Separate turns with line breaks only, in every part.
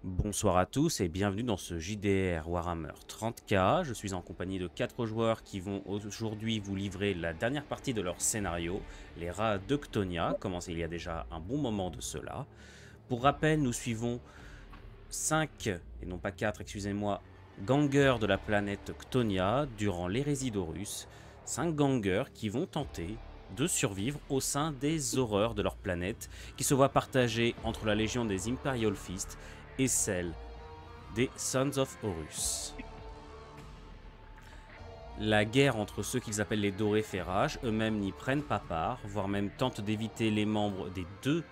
Bonsoir à tous et bienvenue dans ce JDR Warhammer 30K. Je suis en compagnie de 4 joueurs qui vont aujourd'hui vous livrer la dernière partie de leur scénario, les rats d'Octonia, commencé il y a déjà un bon moment de cela. Pour rappel, nous suivons 5, et non pas 4, excusez-moi, gangers de la planète Octonia durant l'hérésie d'Horus. 5 gangers qui vont tenter de survivre au sein des horreurs de leur planète, qui se voient partagées entre la légion des Imperial Fist et celle des Sons of Horus. La guerre entre ceux qu'ils appellent les Dorés fait rage, eux-mêmes n'y prennent pas part, voire même tentent d'éviter les membres des deux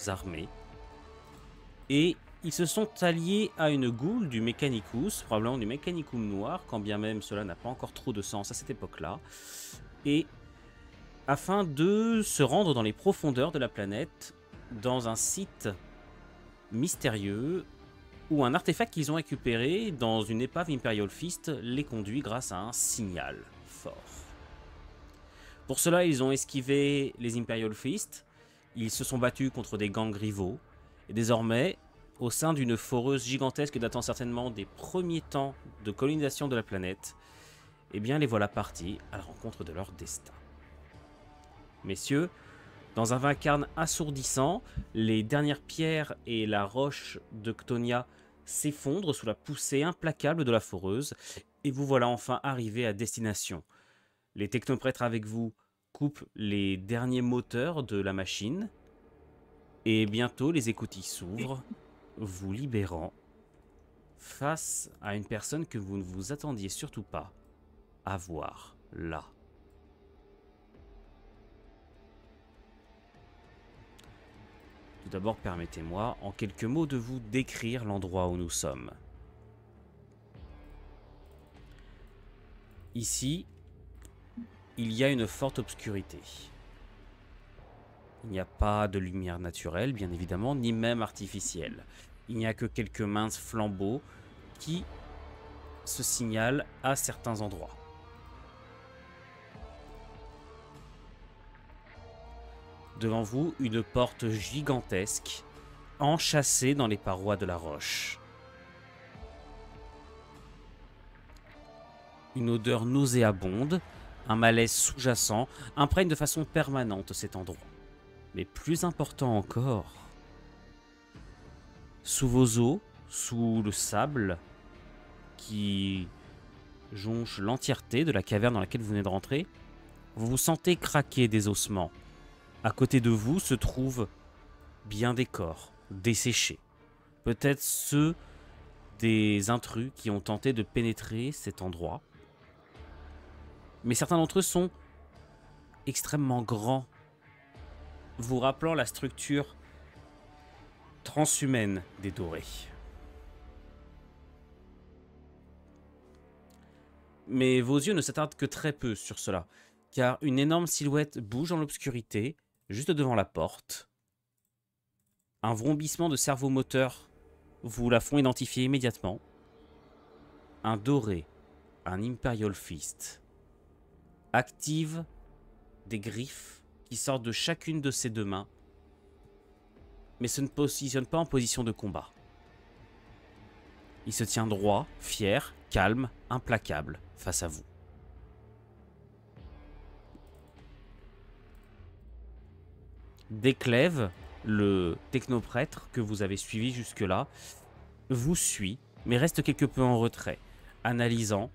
armées. Et ils se sont alliés à une goule du Mechanicus, probablement du Mechanicum noir, quand bien même cela n'a pas encore trop de sens à cette époque-là, et afin de se rendre dans les profondeurs de la planète, dans un site mystérieux, où un artefact qu'ils ont récupéré dans une épave Imperial Fist les conduit grâce à un signal fort. Pour cela, ils ont esquivé les Imperial Fist, ils se sont battus contre des gangs rivaux, et désormais, au sein d'une foreuse gigantesque datant certainement des premiers temps de colonisation de la planète, eh bien les voilà partis à la rencontre de leur destin. Messieurs, dans un vacarme assourdissant, les dernières pierres et la roche de Ctonia s'effondrent sous la poussée implacable de la foreuse, et vous voilà enfin arrivés à destination. Les technoprêtres avec vous coupent les derniers moteurs de la machine, et bientôt les écoutilles s'ouvrent, vous libérant face à une personne que vous ne vous attendiez surtout pas à voir là. Tout d'abord, permettez-moi en quelques mots de vous décrire l'endroit où nous sommes. Ici, il y a une forte obscurité. Il n'y a pas de lumière naturelle, bien évidemment, ni même artificielle. Il n'y a que quelques minces flambeaux qui se signalent à certains endroits. Devant vous, une porte gigantesque, enchâssée dans les parois de la roche. Une odeur nauséabonde, un malaise sous-jacent, imprègne de façon permanente cet endroit. Mais plus important encore, sous vos os, sous le sable qui jonche l'entièreté de la caverne dans laquelle vous venez de rentrer, vous vous sentez craquer des ossements. À côté de vous se trouvent bien des corps, desséchés. Peut-être ceux des intrus qui ont tenté de pénétrer cet endroit. Mais certains d'entre eux sont extrêmement grands, vous rappelant la structure transhumaine des Dorés. Mais vos yeux ne s'attardent que très peu sur cela, car une énorme silhouette bouge dans l'obscurité, juste devant la porte. Un vrombissement de servomoteur vous la font identifier immédiatement. Un doré, un Imperial Fist, active des griffes qui sortent de chacune de ses deux mains, mais se ne positionne pas en position de combat. Il se tient droit, fier, calme, implacable face à vous. Déclève, le technoprêtre que vous avez suivi jusque-là, vous suit, mais reste quelque peu en retrait, analysant,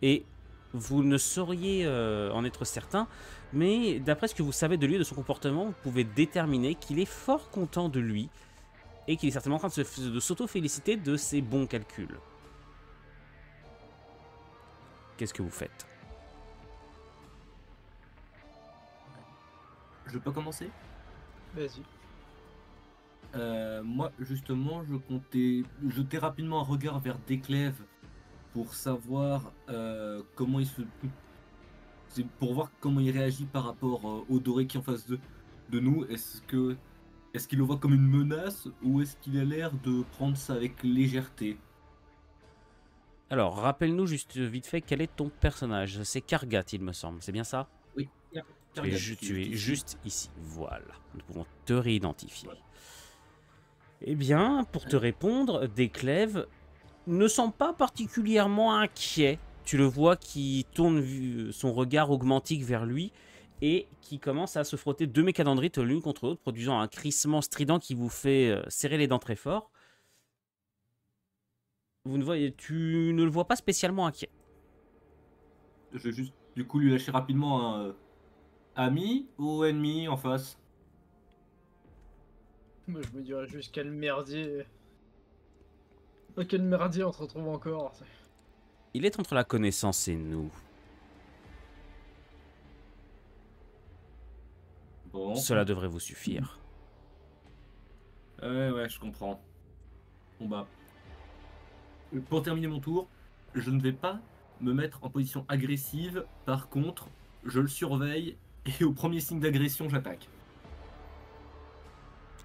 et vous ne sauriez en être certain, mais d'après ce que vous savez de lui et de son comportement, vous pouvez déterminer qu'il est fort content de lui, et qu'il est certainement en train de s'auto-féliciter de ses bons calculs. Qu'est-ce que vous faites?
Je peux commencer?
Vas-y.
Moi, justement, je comptais jeter rapidement un regard vers Desclèves pour savoir comment il se... C'est pour voir comment il réagit par rapport au doré qui est en face de nous. Est-ce qu'il le voit comme une menace ou est-ce qu'il a l'air de prendre ça avec légèreté?
Alors, rappelle-nous juste vite fait quel est ton personnage. C'est Kargat, il me semble, c'est bien ça?
Oui,
Tu es juste ici, voilà. Nous pouvons te réidentifier. Eh bien, pour te répondre, Desclèves ne semble pas particulièrement inquiet. Tu le vois qui tourne son regard augmentique vers lui et qui commence à se frotter deux mécadendrites l'une contre l'autre, produisant un crissement strident qui vous fait serrer les dents très fort. Tu ne le vois pas spécialement inquiet.
Je vais juste du coup lui lâcher rapidement un ami ou ennemi en face.
Moi, je me dirais juste quel merdier. Quel merdier on se retrouve encore.
Il est entre la connaissance et nous.
Bon.
Cela devrait vous suffire.
Ouais, je comprends. Bon bah, pour terminer mon tour, je ne vais pas me mettre en position agressive. Par contre, je le surveille et au premier signe d'agression, j'attaque.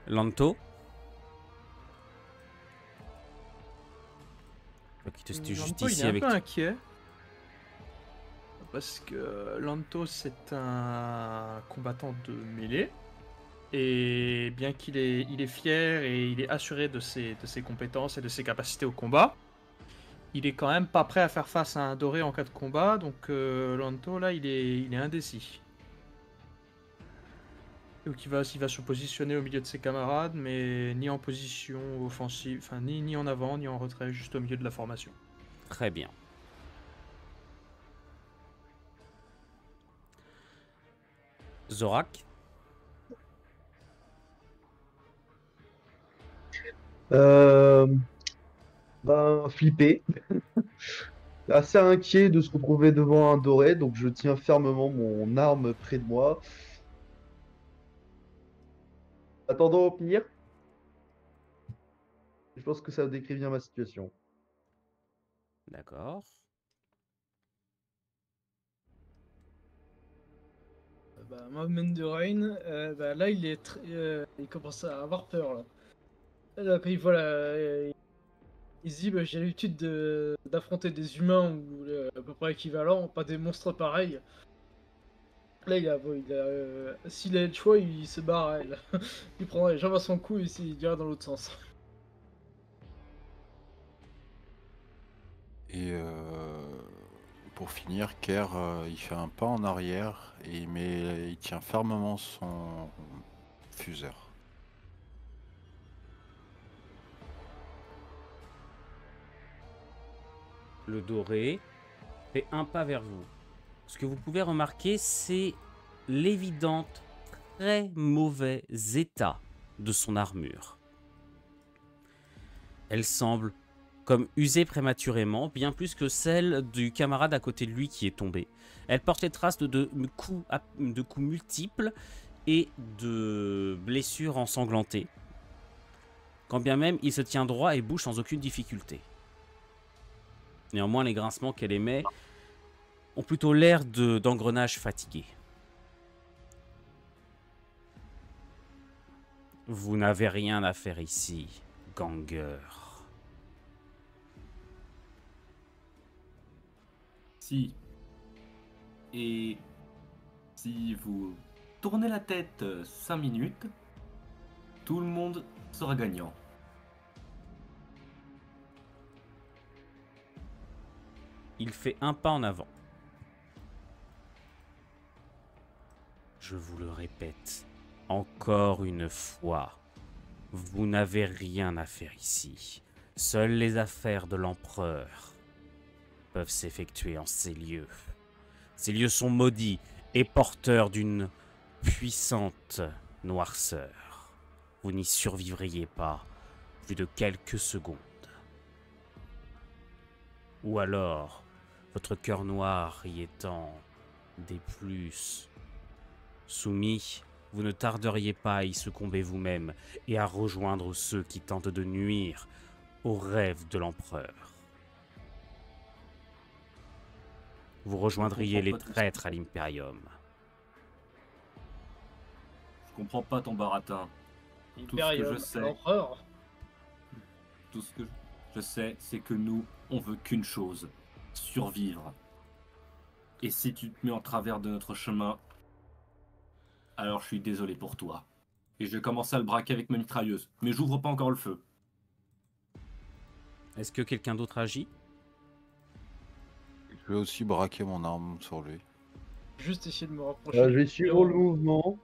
Lanto. Qui te
Lanto, il
justifie
est un
avec...
peu inquiet. Parce que Lanto, c'est un combattant de mêlée. Et bien il est fier et il est assuré de ses compétences et de ses capacités au combat, il est quand même pas prêt à faire face à un doré en cas de combat. Donc Lanto, là, il est indécis. Donc il va se positionner au milieu de ses camarades, mais ni en position offensive, enfin ni en avant, ni en retrait, juste au milieu de la formation.
Très bien. Zorak.
Flippé, assez inquiet de se retrouver devant un doré, donc je tiens fermement mon arme près de moi. Attendant au pire, je pense que ça décrit bien ma situation.
D'accord.
Moi, Menderain, là, il commence à avoir peur. Là, quand il voit il se dit, j'ai l'habitude d'affronter des humains ou à peu près équivalents, pas des monstres pareils. Là, s'il a le choix, il se barre. Là. Il prendra les jambes à son cou et il ira dans l'autre sens.
Et pour finir, Kerr, il fait un pas en arrière, mais il tient fermement son fuseur.
Le doré fait un pas vers vous. Ce que vous pouvez remarquer, c'est l'évident très mauvais état de son armure. Elle semble comme usée prématurément, bien plus que celle du camarade à côté de lui qui est tombé. Elle porte les traces de coups multiples et de blessures ensanglantées. Quand bien même il se tient droit et bouge sans aucune difficulté. Néanmoins, les grincements qu'elle émet ont plutôt l'air d'engrenages fatigués. Vous n'avez rien à faire ici, ganger.
Si. Et si vous tournez la tête 5 minutes, tout le monde sera gagnant.
Il fait un pas en avant. Je vous le répète, encore une fois, vous n'avez rien à faire ici. Seules les affaires de l'empereur peuvent s'effectuer en ces lieux. Ces lieux sont maudits et porteurs d'une puissante noirceur. Vous n'y survivriez pas plus de quelques secondes. Ou alors, votre cœur noir y étant des plus soumis, vous ne tarderiez pas à y succomber vous-même et à rejoindre ceux qui tentent de nuire aux rêves de l'empereur. Vous rejoindriez les traîtres à l'Imperium.
Je comprends pas ton baratin.
Imperium,
je sais.
l'empereur.
Tout ce que je sais, c'est que nous, on veut qu'une chose, survivre. Et si tu te mets en travers de notre chemin, alors je suis désolé pour toi. Et je vais commencer à le braquer avec ma mitrailleuse. Mais j'ouvre pas encore le feu.
Est-ce que quelqu'un d'autre agit?
Je vais aussi braquer mon arme sur lui.
Juste essayer de me rapprocher.
Je vais suivre le mouvement.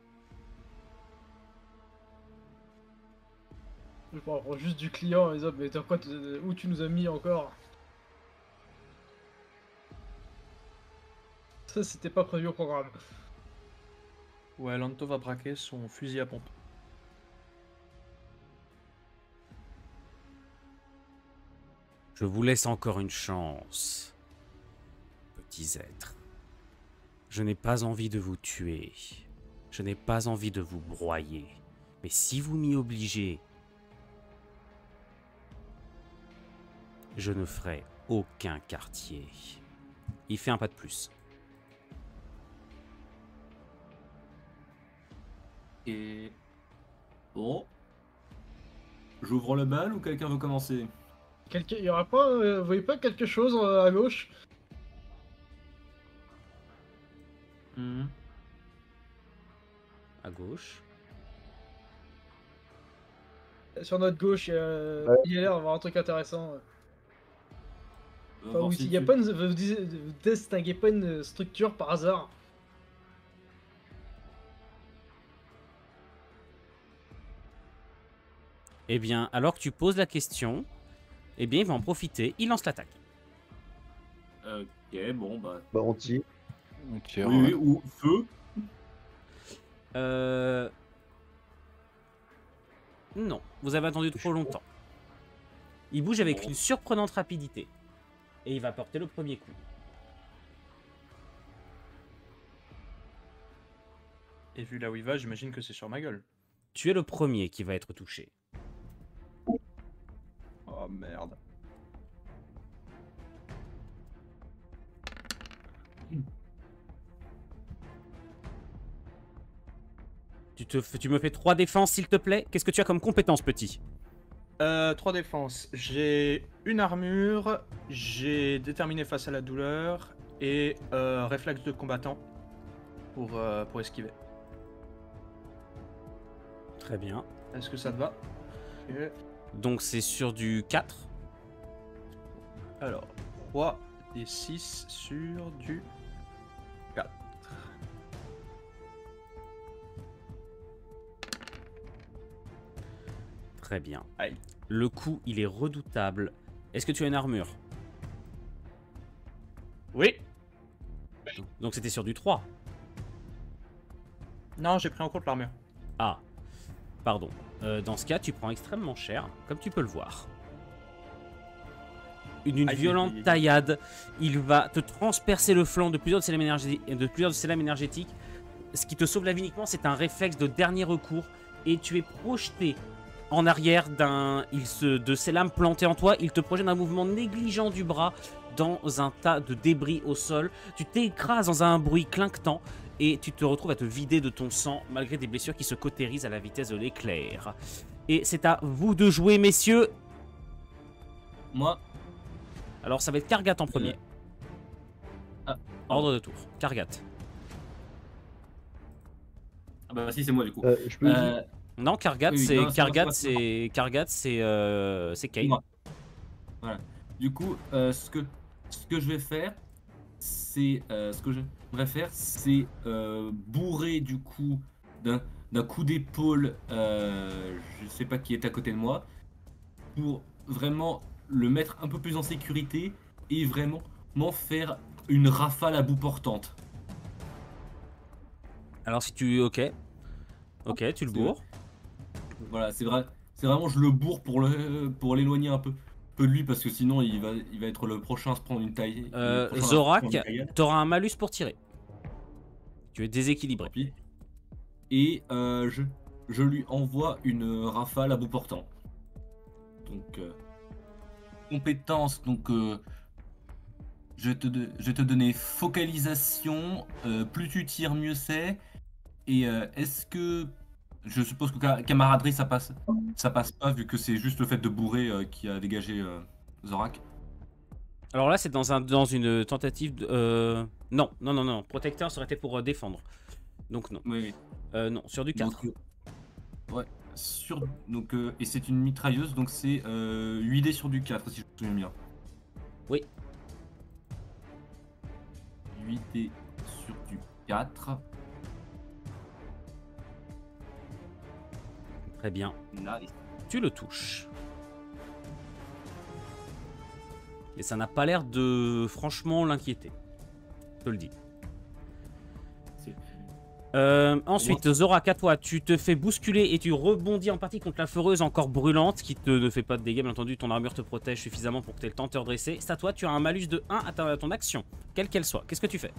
Je me rapproche juste du client et disant, mais t'as quoi, où tu nous as mis encore? Ça, c'était pas prévu au programme.
Ouais, Lanto va braquer son fusil à pompe.
Je vous laisse encore une chance, petits êtres. Je n'ai pas envie de vous tuer. Je n'ai pas envie de vous broyer. Mais si vous m'y obligez, je ne ferai aucun quartier. Il fait un pas de plus.
Et... Bon. J'ouvre le bal ou quelqu'un veut commencer?
Il y aura pas, vous voyez pas quelque chose à gauche?
À gauche.
Sur notre gauche, il y a l'air d'avoir un truc intéressant.
On va
Enfin,
voir
oui,
si
il y a
tu-
pas vous distinguez pas une structure par hasard?
Eh bien, alors que tu poses la question, eh bien, il va en profiter. Il lance l'attaque.
Ok, bon, bah...
Bah, on tire.
On tire,
Oui, oui, ou feu.
Non, vous avez attendu trop longtemps. Il bouge avec
Bon.
une surprenante rapidité. Et il va porter le premier coup.
Et vu là où il va, j'imagine que c'est sur ma gueule.
Tu es le premier qui va être touché.
Oh merde.
Tu me fais 3 défenses, s'il te plaît. Qu'est-ce que tu as comme compétence, petit?
3 défenses. J'ai une armure, j'ai déterminé face à la douleur et réflexe de combattant pour esquiver.
Très bien.
Est-ce que ça te va? Ok.
Donc c'est sur du 4.
Alors, 3 et 6 sur du 4.
Très bien.
Aïe.
Le coup, il est redoutable. Est-ce que tu as une armure?
Oui.
Donc c'était sur du 3.
Non, j'ai pris en compte l'armure.
Ah, pardon. Dans ce cas, tu prends extrêmement cher, comme tu peux le voir. Une
Aïe,
violente
aïe, aïe.
taillade. Il va te transpercer le flanc de plusieurs de ces lames énergétiques. Ce qui te sauve la vie uniquement, c'est un réflexe de dernier recours. Et tu es projeté en arrière de ces lames plantées en toi. Il te projette d'un mouvement négligent du bras dans un tas de débris au sol. Tu t'écrases dans un bruit clinquant. Et tu te retrouves à te vider de ton sang malgré des blessures qui se cautérisent à la vitesse de l'éclair. Et c'est à vous de jouer, messieurs.
Moi,
Alors ça va être Kargat en premier.
Ah,
Ordre de tour. Kargat.
ah bah si, c'est moi du coup.
Je peux
Non, Kargat,
Oui,
c'est
non, c'est
Kargat,
moi,
c'est Kargat, c'est Kane.
Moi. Voilà. Du coup, ce que je vais faire, c'est bourrer du coup d'un coup d'épaule, je sais pas qui est à côté de moi, pour vraiment le mettre un peu plus en sécurité et vraiment m'en faire une rafale à bout portante.
Alors si tu... Ok, tu le bourres.
Voilà, c'est vraiment je le bourre pour l'éloigner un peu de lui parce que sinon il va être le prochain à se prendre une taille. le prochain à se
Zorak,
prendre une taillade.
t'auras un malus pour tirer. Tu es déséquilibré.
Tant pis. Et je lui envoie une rafale à bout portant. Donc compétence, donc je vais te donner focalisation, plus tu tires mieux c'est. Et est-ce que je suppose que camaraderie ça passe pas vu que c'est juste le fait de bourrer qui a dégagé Zorak.
Alors là, c'est dans une tentative de... Non. Protecteur, ça aurait été pour défendre. Donc non.
Oui.
Non, sur du 4.
Donc, Ouais. Donc, et c'est une mitrailleuse, donc c'est 8 dés sur du 4, si je me souviens bien.
Oui.
8 dés sur du 4.
Très bien.
Nice.
Tu le touches. Et ça n'a pas l'air de franchement l'inquiéter. Je te le dis. Ensuite, Zorak, à toi, tu te fais bousculer et tu rebondis en partie contre la foreuse encore brûlante qui ne fait pas de dégâts, bien entendu, ton armure te protège suffisamment pour que tu aies le temps de te redresser. C'est à toi, tu as un malus de 1 à ton action, quelle qu'elle soit. Qu'est-ce que tu fais?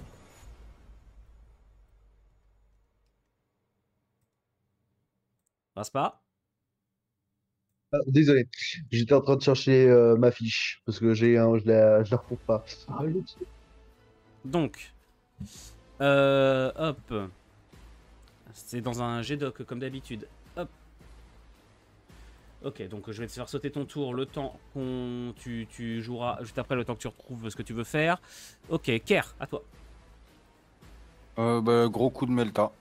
Passe pas.
Ah, désolé, j'étais en train de chercher ma fiche parce que je la retrouve pas. Ah,
Donc, hop. C'est dans un G-Doc comme d'habitude. Hop. Ok, donc je vais te faire sauter ton tour le temps tu joueras juste après, le temps que tu retrouves ce que tu veux faire. Ok, Ker, à toi.
Gros coup de Melta.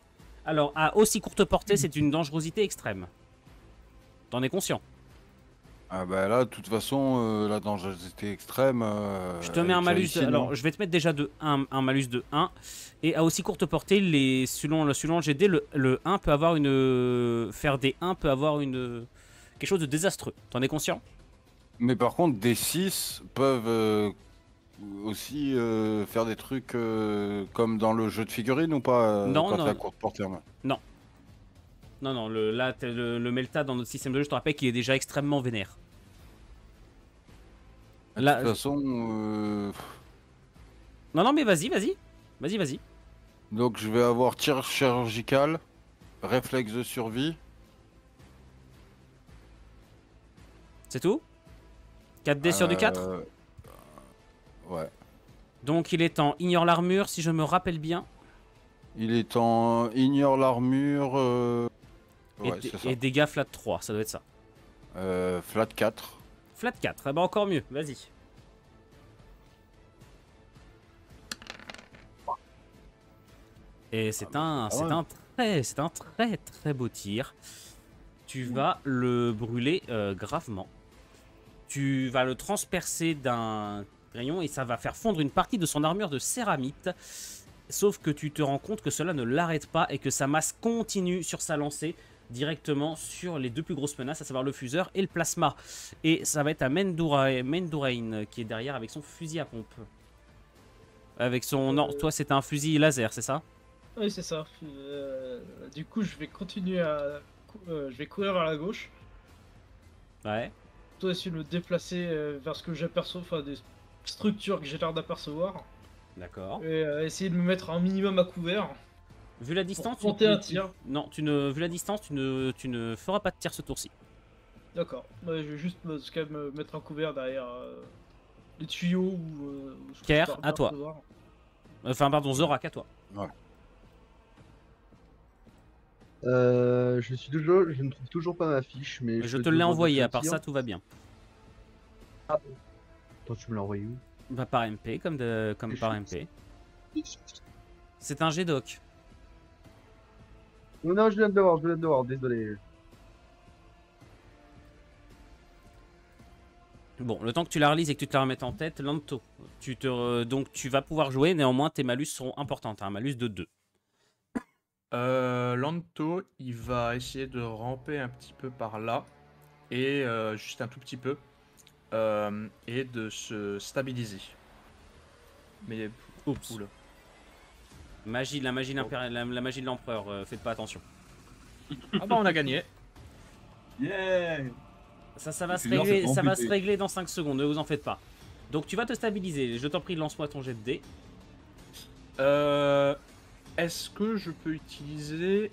Alors, à aussi courte portée, c'est une dangerosité extrême. T'en es conscient?
Ah bah là, de toute façon, la dangerosité extrême.
Je te mets un malus. Alors, je vais te mettre déjà un malus de 1. Et à aussi courte portée, selon le GD, le 1 peut avoir une. Faire des 1 peut avoir une. Quelque chose de désastreux. T'en es conscient?
Mais par contre, des 6 peuvent aussi faire des trucs comme dans le jeu de figurines ou pas
Non,
quand
non.
t'as courte portée.
Non. Non, là, le Melta dans notre système de jeu, je te rappelle qu'il est déjà extrêmement vénère.
De toute façon.
Non, mais vas-y. Vas-y.
Donc je vais avoir tir chirurgical, réflexe de survie.
C'est tout? 4 dés sur du 4?
Ouais.
Donc il est en ignore l'armure, si je me rappelle bien.
Il est en ignore l'armure. Ouais, c'est ça.
Et dégâts flat 3, ça doit être ça.
Flat 4.
Flat 4, eh ben encore mieux, vas-y. Et c'est un très beau tir. Tu vas le brûler gravement. Tu vas le transpercer d'un rayon et ça va faire fondre une partie de son armure de céramite. Sauf que tu te rends compte que cela ne l'arrête pas et que sa masse continue sur sa lancée directement sur les deux plus grosses menaces, à savoir le fuseur et le plasma. Et ça va être à Mendurain qui est derrière avec son fusil à pompe. Avec son... Non, toi c'est un fusil laser, c'est ça?
Oui, c'est ça. Du coup, je vais continuer à... je vais courir vers la gauche.
Ouais.
Toi, essayer de me déplacer vers ce que j'aperçois, enfin des structures que j'ai l'air d'apercevoir.
D'accord.
Et essayer de me mettre un minimum à couvert.
Vu la distance,
pour tenter un tir.
Non, vu la distance, tu ne feras pas de tir ce tour-ci.
D'accord. Je vais juste me mettre un couvert derrière les tuyaux ou...
Ker, à toi. Enfin, pardon, Zorak, à toi.
Ouais.
je ne trouve toujours pas ma fiche, mais
Je te l'ai envoyé, à part ça, tout va bien.
Ah. Toi, tu me l'as envoyé où?
Bah, par MP, comme par MP. C'est un G-Doc.
Non, je viens de le voir, désolé.
Bon, le temps que tu la relises et que tu te la remettes en tête, Lanto, donc tu vas pouvoir jouer, néanmoins tes malus seront importants, t'as un malus de 2.
Lanto, il va essayer de ramper un petit peu par là, et juste un tout petit peu, et de se stabiliser. Mais,
oups.
Oula.
La magie de l'empereur, faites pas attention.
Ah bah on a gagné.
Yeah.
Ça va se régler dans 5 secondes, ne vous en faites pas. Donc tu vas te stabiliser, je t'en prie, lance-moi ton jet de dés.
Est-ce que je peux utiliser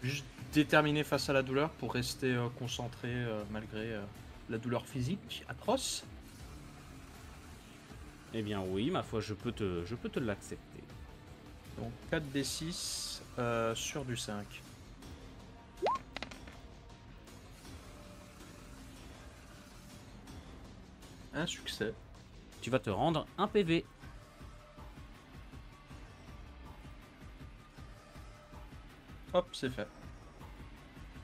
juste déterminer face à la douleur pour rester concentré malgré la douleur physique atroce?
Eh bien oui, ma foi, je peux te l'accepter.
Donc 4d6 sur du 5. Un succès.
Tu vas te rendre un PV.
Hop, c'est fait.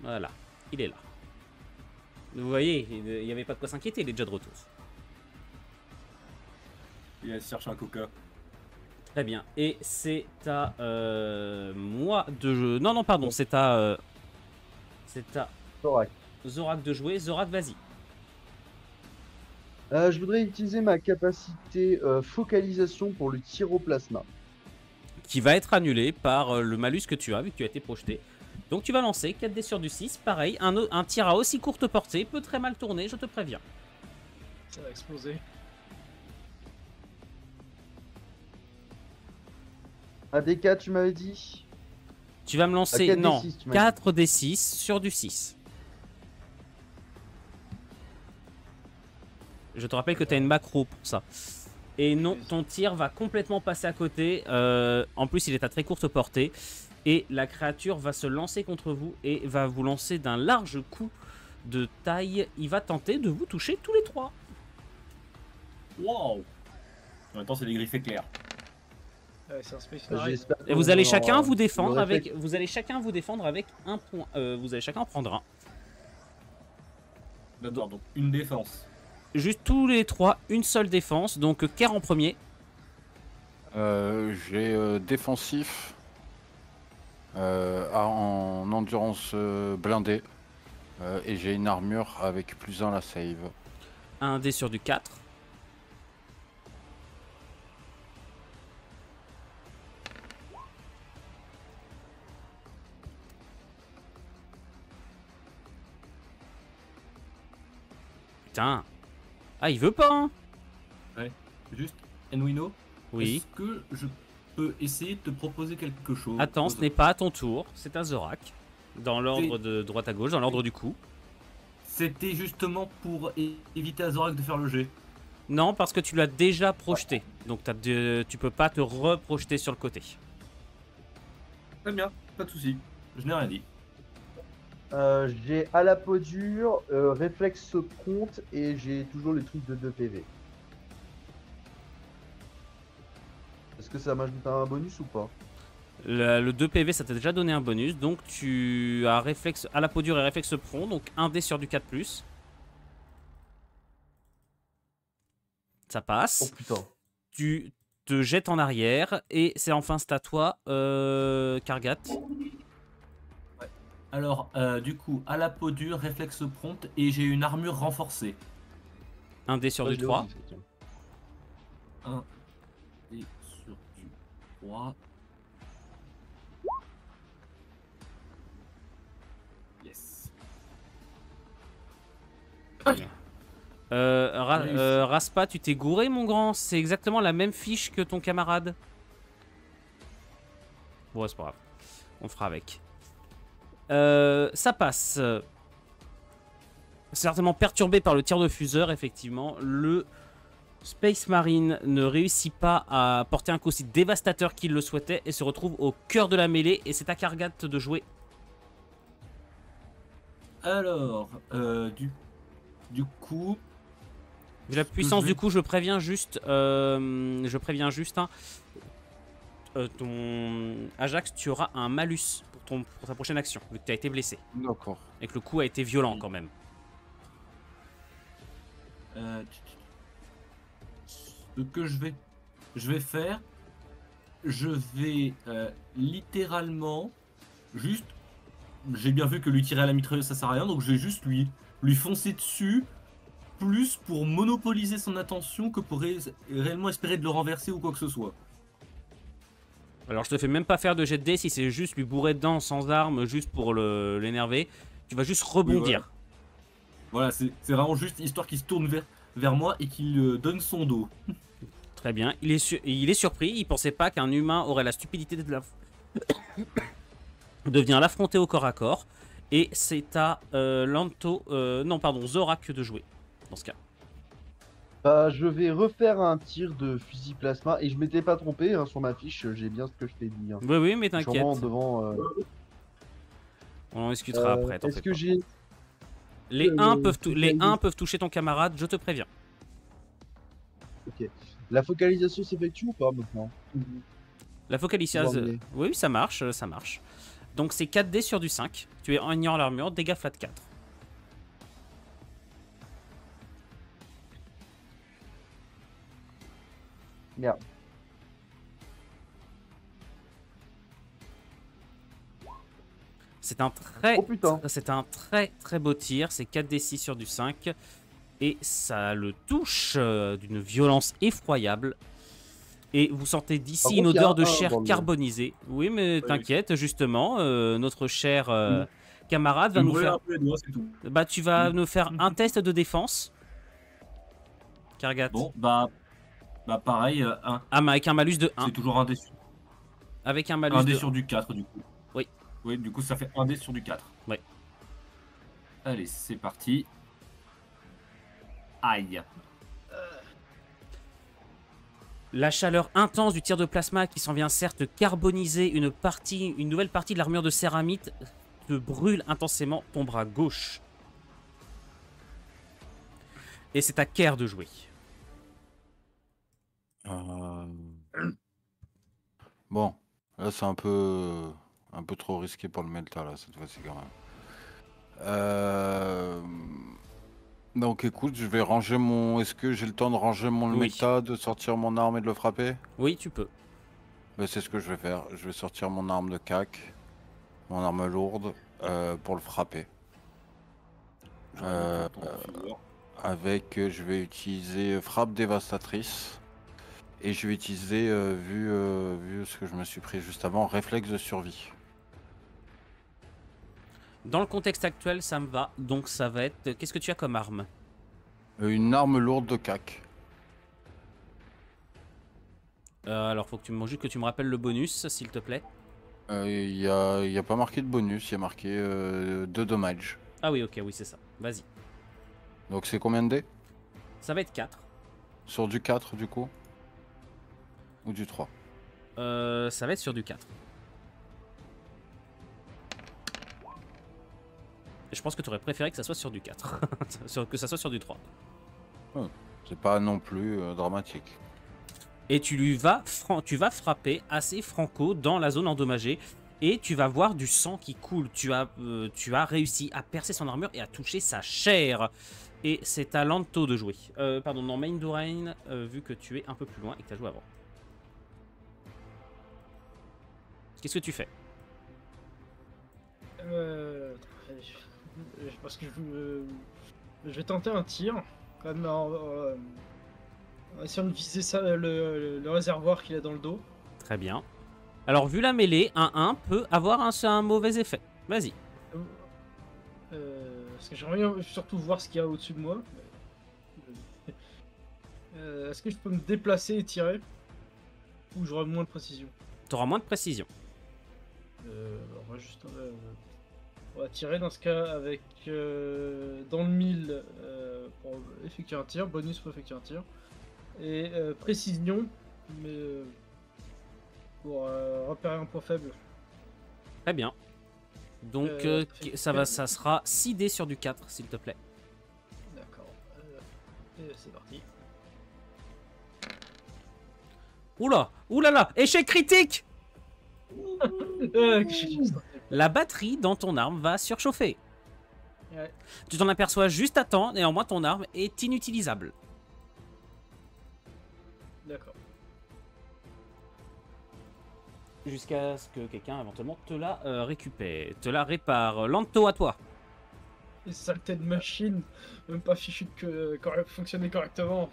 Voilà, il est là. Vous voyez, il n'y avait pas de quoi s'inquiéter, il est déjà de retour.
Il cherche un coca.
Très bien. Et c'est à moi de jouer. Non, non, pardon, c'est à
Thorax.
Zorak de jouer. Zorak, vas-y.
Je voudrais utiliser ma capacité focalisation pour le tir au plasma.
Qui va être annulé par le malus que tu as, vu que tu as été projeté. Donc tu vas lancer 4 dés sur du 6. Pareil, un tir à aussi courte portée peut très mal tourner, je te préviens.
Ça va exploser.
Un D4, tu m'avais dit?
Tu vas me lancer,
4
non,
D6, tu m'as
4 des 6 sur du 6. Je te rappelle que tu as une macro pour ça. Et non, ton tir va complètement passer à côté. En plus, il est à très courte portée. Et la créature va se lancer contre vous et va vous lancer d'un large coup de taille. Il va tenter de vous toucher tous les trois.
Waouh! En même temps, c'est des griffes éclairs.
Ouais, c'est un Space Marine.
J'espère
Et vous
qu'on
allez
aura
chacun vous
le
défendre
réflexe.
avec. Vous allez chacun vous défendre avec un point. Vous allez chacun en prendre un.
D'accord, donc une défense.
Juste tous les trois, une seule défense. Donc Kerr en premier.
J'ai défensif en endurance blindée et j'ai une armure avec +1 la save.
Un dé sur du 4. Putain. Ah, il veut pas, hein?
Juste, Enwino,
Oui.
est-ce que je peux essayer de te proposer quelque chose?
Attends, ce n'est pas à ton tour. C'est à Zorak. Dans l'ordre de droite à gauche, dans l'ordre du coup.
C'était justement pour éviter à Zorak de faire le jet.
Non, parce que tu l'as déjà projeté. Donc tu peux pas te reprojeter sur le côté.
Très bien, pas de soucis. Je n'ai rien dit.
J'ai à la peau dure, réflexe prompt et j'ai toujours les trucs de 2 PV. Est-ce que ça m'ajoute un bonus ou pas?
Le 2 PV, ça t'a déjà donné un bonus. Donc tu as réflexe à la peau dure et réflexe prompt. Donc un dé sur du 4+. Ça passe.
Oh putain.
Tu te jettes en arrière. Et c'est enfin c'est à toi, Kargat.
Alors, du coup, à la peau dure, réflexe prompt et j'ai une armure renforcée.
Un dé sur
Ouais,
du
je l'ai
3.
aussi, ça, tiens.
1 et sur du 3. Yes.
Raspa, tu t'es gouré, mon grand. C'est exactement la même fiche que ton camarade. Bon, c'est pas grave. On fera avec. Ça passe. Certainement perturbé par le tir de fuseur, effectivement. Le Space Marine ne réussit pas à porter un coup aussi dévastateur qu'il le souhaitait et se retrouve au cœur de la mêlée. Et c'est à Kargat de jouer.
Alors, du coup,
Vu la puissance
je vais-
du coup, je préviens juste. Hein, ton Ajax, tu auras un malus pour ta prochaine action, vu que tu as été blessé.
D'accord.
Et que le coup a été violent quand même.
ce que je vais faire, je vais littéralement juste, j'ai bien vu que lui tirer à la mitrailleuse ça sert à rien, donc je vais juste lui foncer dessus, plus pour monopoliser son attention que pour réellement espérer de le renverser ou quoi que ce soit.
Alors je te fais même pas faire de jet de dés si c'est juste lui bourrer dedans sans arme, juste pour l'énerver. Tu vas juste rebondir.
Voilà, c'est vraiment juste histoire qu'il se tourne vers moi et qu'il donne son dos.
Très bien. Il est surpris. Il pensait pas qu'un humain aurait la stupidité de venir l'affronter au corps à corps. Et c'est à Zorak de jouer dans ce cas.
Je vais refaire un tir de fusil plasma et je m'étais pas trompé hein, sur ma fiche, j'ai bien ce que je t'ai dit. Hein.
Oui, oui, mais t'inquiète.
Sûrement devant.
On en discutera après. t'en
Est-ce
fais
que
pas.
j'ai.
Les 1 peuvent,
les
1 peuvent toucher ton camarade, je te préviens.
Ok. La focalisation s'effectue ou pas maintenant?
La focalisation.
Bon, mais-
Oui, ça marche, ça marche. Donc c'est 4D sur du 5. Tu es en ignorant l'armure, dégâts flat 4.
Merde.
C'est un très,
Oh putain.
c'est un très beau tir. C'est 4d6 sur du 5. Et ça le touche d'une violence effroyable. Et vous sentez
Par
d'ici
contre,
une
il y a
odeur de
un
chair
dans le-
carbonisée. Oui, mais t'inquiète, justement, notre cher camarade va
Tu me
nous
brûles
faire...
un peu les doigts, c'est tout.
Bah, tu vas nous faire un test de défense. Kargat.
Bon, bah pareil,
Ah, mais avec un malus de 1.
c'est toujours un dé sur,
Avec un malus
un dé
de
sur du 4 du coup.
Oui.
Oui, du coup ça fait un dé sur du 4.
Oui.
Allez, c'est parti. Aïe.
La chaleur intense du tir de plasma qui s'en vient certes carboniser une nouvelle partie de l'armure de céramite te brûle intensément ton bras gauche. Et c'est à Kerr de jouer.
Bon, là c'est un peu trop risqué pour le Melta là cette fois-ci quand même. Donc écoute, je vais ranger mon. Est-ce que j'ai le temps de ranger mon
Oui.
Melta, de sortir mon arme et de le frapper?
Oui, tu peux.
Ben, c'est ce que je vais faire. Je vais sortir mon arme de cac, mon arme lourde, pour le frapper. Je vais utiliser frappe dévastatrice. Et je vais utiliser, vu ce que je me suis pris juste avant, réflexe de survie.
Dans le contexte actuel, ça me va. Donc ça va être... Qu'est-ce que tu as comme arme?
Une arme lourde de cac.
Alors, faut que tu juste que tu me rappelles le bonus, s'il te plaît.
Il y a pas marqué de bonus, il y a marqué 2 dommages.
Ah oui, ok, oui, c'est ça. Vas-y.
Donc c'est combien de dés?
Ça va être 4.
Sur du 4 du coup? Ou du 3?
Ça va être sur du 4. Et je pense que tu aurais préféré que ça soit sur du 4. Que ça soit sur du 3.
C'est pas non plus dramatique.
Et tu vas frapper assez franco dans la zone endommagée. Et tu vas voir du sang qui coule. Tu as réussi à percer son armure et à toucher sa chair. Et c'est à Lanto de jouer. Pardon, non, Main Dorain, vu que tu es un peu plus loin et que tu as joué avant. Qu'est-ce que tu fais?
Parce que je vais tenter un tir. Quand même, en essayant de viser ça, le réservoir qu'il a dans le dos.
Très bien. Alors, vu la mêlée, un 1 peut avoir un mauvais effet. Vas-y.
Parce que j'aimerais bien surtout voir ce qu'il y a au-dessus de moi. Est-ce que je peux me déplacer et tirer? Ou j'aurai moins de précision?
Tu auras moins de précision.
On va tirer dans ce cas avec dans le 1000 pour effectuer un tir, bonus pour effectuer un tir. Et précision, mais pour repérer un point faible.
Très bien. Donc, ça sera 6 dés sur du 4, s'il te plaît.
D'accord. Et c'est parti.
Oula, oulala, échec critique! La batterie dans ton arme va surchauffer.
Ouais.
Tu t'en aperçois juste à temps, néanmoins ton arme est inutilisable.
D'accord.
Jusqu'à ce que quelqu'un éventuellement te la récupère, te la répare. Lanto, à toi.
Et saleté de machine, même pas fichu de fonctionner correctement.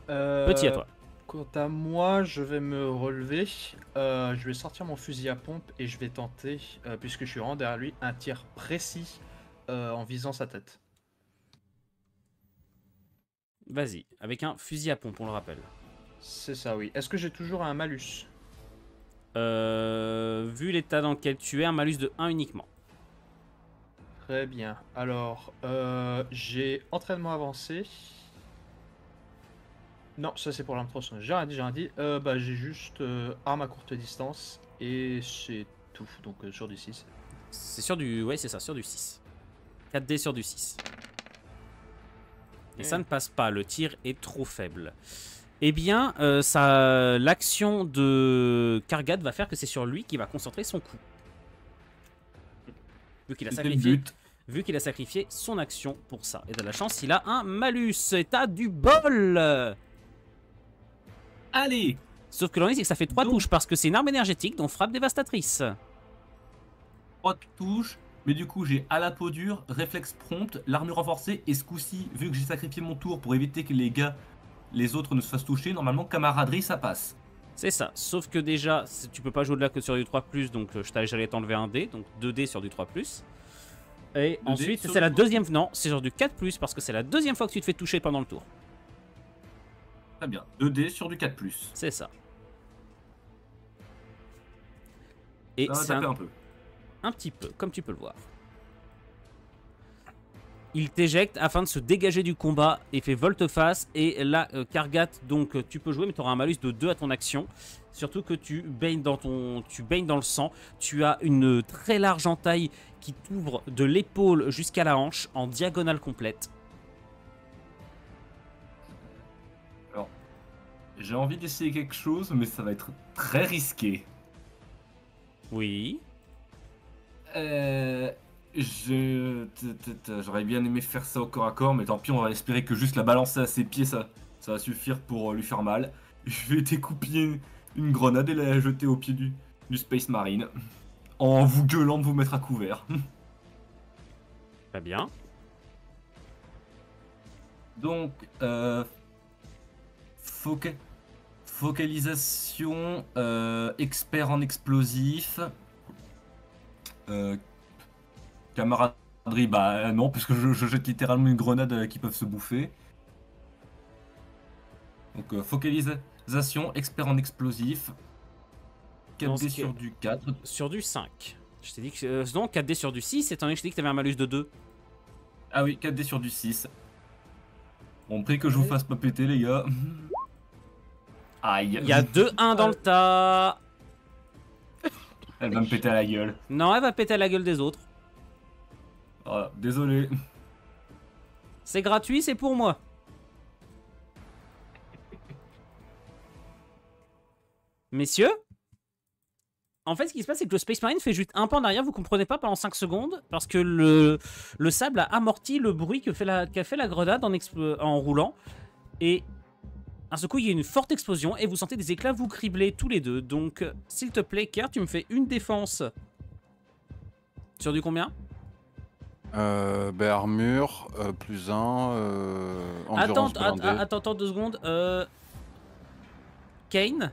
Petit à toi.
Quant à moi, je vais me relever, je vais sortir mon fusil à pompe et je vais tenter, puisque je suis vraiment derrière lui, un tir précis en visant sa tête.
Vas-y, avec un fusil à pompe, on le rappelle.
C'est ça, oui. Est-ce que j'ai toujours un malus?
Vu l'état dans lequel tu es, un malus de 1 uniquement.
Très bien. Alors, j'ai entraînement avancé. Non, ça c'est pour l'arme tronçonneuse. J'ai rien dit. J'ai juste arme à courte distance et c'est tout. Donc sur du 6.
C'est sur du... Ouais, c'est ça, sur du 6. 4D sur du 6. Et ça ne passe pas, le tir est trop faible. Eh bien, l'action de Kargat va faire que c'est sur lui qui va concentrer son coup. Vu qu'il a
C'était le
sacrifié,
but.
vu qu'il a sacrifié son action pour ça. Et de la chance, il a un malus. Et t'as du bol.
Allez.
Sauf que l'ennui, c'est que ça fait 3
Donc-
touches parce que c'est une arme énergétique, donc frappe dévastatrice.
3 touches. Mais du coup, j'ai à la peau dure, réflexe prompt, l'armure renforcée. Et ce coup-ci, vu que j'ai sacrifié mon tour pour éviter que les autres ne se fassent toucher, normalement, camaraderie, ça passe.
C'est ça. Sauf que déjà, tu peux pas jouer au-delà que sur du 3+, donc j'allais t'enlever un dé, donc 2 dés sur du 3+. Et
2
ensuite,
sur
c'est la
du 3+.
deuxième... Non, c'est sur du 4+, parce que c'est la deuxième fois que tu te fais toucher pendant le tour.
Très bien. 2 dés sur du 4+.
C'est ça. Et
Ça va
c'est
taper un peu.
un petit peu, comme tu peux le voir. Il t'éjecte afin de se dégager du combat et fait volte-face. Et là, Kargat, donc tu peux jouer, mais tu auras un malus de 2 à ton action. Surtout que tu baignes dans le sang. Tu as une très large entaille qui t'ouvre de l'épaule jusqu'à la hanche en diagonale complète.
J'ai envie d'essayer quelque chose, mais ça va être très risqué.
Oui.
J'aurais bien aimé faire ça au corps à corps, mais tant pis, on va espérer que juste la balancer à ses pieds, ça va suffire pour lui faire mal. Je vais découpiller une grenade et la jeter au pied du Space Marine, en vous gueulant de vous mettre à couvert.
Très bien.
Donc, focalisation, expert en explosifs. Camaraderie, bah non, parce que je jette littéralement une grenade qui peuvent se bouffer. Donc focalisation, expert en explosifs.
Non,
4D
ce qui
sur
est-
du 4.
Sur du 5. Je t'ai dit que... non, 4D sur du 6, étant donné que je t'ai dit que tu avais un malus de 2.
Ah oui, 4D sur du 6. Bon, prie que je vous fasse pas péter, les gars. Aïe.
Il y a 2-1 dans le tas.
Elle va me péter à la gueule.
Non, elle va péter à la gueule des autres.
Ah, désolé.
C'est gratuit, c'est pour moi. Messieurs, en fait, ce qui se passe, c'est que le Space Marine fait juste un pas en arrière, vous comprenez pas pendant 5 secondes, parce que le sable a amorti le bruit qu'a fait la grenade en roulant. Et à ce coup, il y a une forte explosion et vous sentez des éclats vous cribler tous les deux. Donc, s'il te plaît, Kerr, tu me fais une défense. Sur du combien?
Armure, plus 1,
Attends,
endurance blindée.
attends 2 secondes. Kane,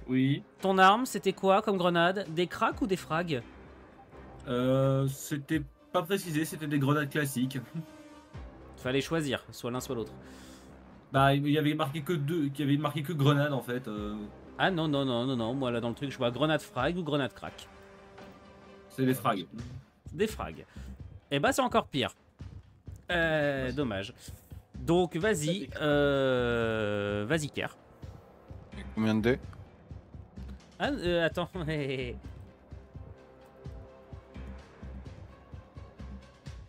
Oui.
ton arme, c'était quoi comme grenade? Des cracks ou des frags?
C'était pas précisé, c'était des grenades classiques.
Fallait choisir, soit l'un soit l'autre.
Bah, il y avait marqué que grenade en fait.
Ah non, moi là dans le truc, je vois grenade frag ou grenade crack.
C'est des frags.
Des frags. Et bah c'est encore pire. Dommage. Donc vas-y, vas-y Kerr.
Combien de dés?
Ah, attends.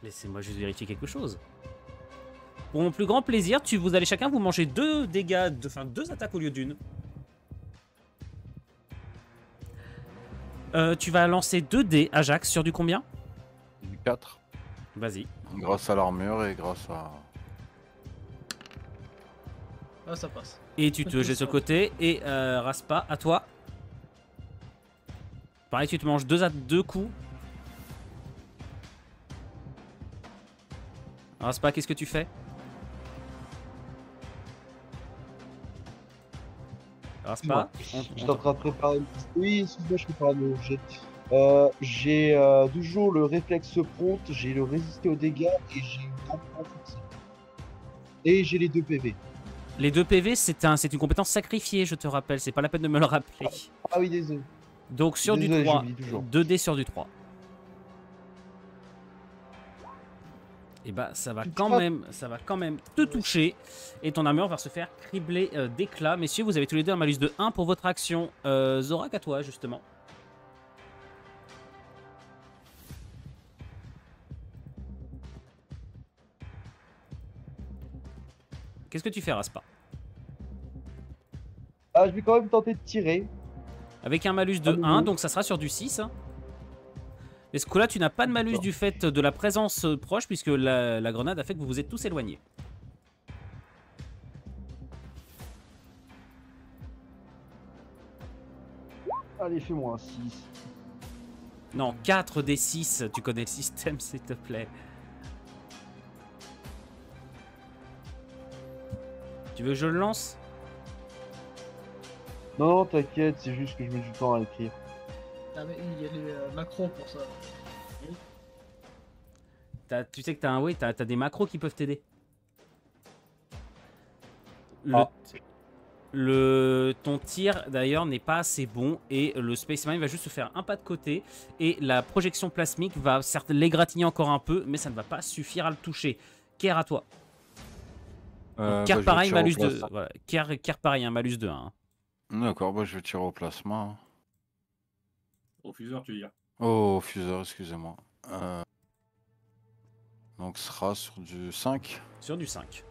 Laissez-moi juste vérifier quelque chose. Pour mon plus grand plaisir, vous allez chacun vous manger 2 dégâts, enfin 2 attaques au lieu d'une. Tu vas lancer 2 dés, Ajax, sur du combien?
Du 4.
Vas-y.
Grâce à l'armure et grâce à...
Ah, ça passe.
Et tu te jettes sur le côté. Et Raspa, à toi. Pareil, tu te manges 2 coups. Raspa, qu'est-ce que tu fais? Raspa,
Je suis en train de préparer une petite... Oui, excuse-moi, je prépare le jet. J'ai toujours le réflexe prompt, j'ai le résister aux dégâts et j'ai une arme renforcée. Et j'ai les 2 PV.
les 2 PV, c'est une compétence sacrifiée, je te rappelle. C'est pas la peine de me le rappeler.
Ah oui, désolé.
Donc sur
Désolé,
du 3,
j'oublie toujours.
2 dés sur du 3. Et bah ça va quand même te toucher. Et ton armure va se faire cribler d'éclats. Messieurs, vous avez tous les deux un malus de 1 pour votre action. Zorak, à toi justement. Qu'est-ce que tu fais, Raspa?
Ah, je vais quand même tenter de tirer.
Avec un malus de 1, donc ça sera sur du 6. Et ce coup-là, tu n'as pas de malus
D'accord.
du fait de la présence proche, puisque la grenade a fait que vous vous êtes tous éloignés.
Allez, fais-moi un 6.
Non, 4 des 6, tu connais le système, s'il te plaît. Tu veux que je le lance?
Non, t'inquiète, c'est juste que je mets du temps à écrire.
Ah, mais il y a les macros pour ça.
Tu sais que t'as oui, t'as des macros qui peuvent t'aider.
Ah.
Ton tir d'ailleurs n'est pas assez bon et le Space Marine va juste se faire un pas de côté et la projection plasmique va certes l'égratigner encore un peu, mais ça ne va pas suffire à le toucher. Kerr, à toi. Kerr
je
pareil,
tire au
malus 2.
plasma.
Voilà. Kerr pareil, un malus 2. Hein.
D'accord, bah, je vais tirer au plasma. Hein.
Au fuseur, tu veux dire.
Oh, fuseur, excusez-moi. Donc, ce sera sur du 5.
Sur du 5.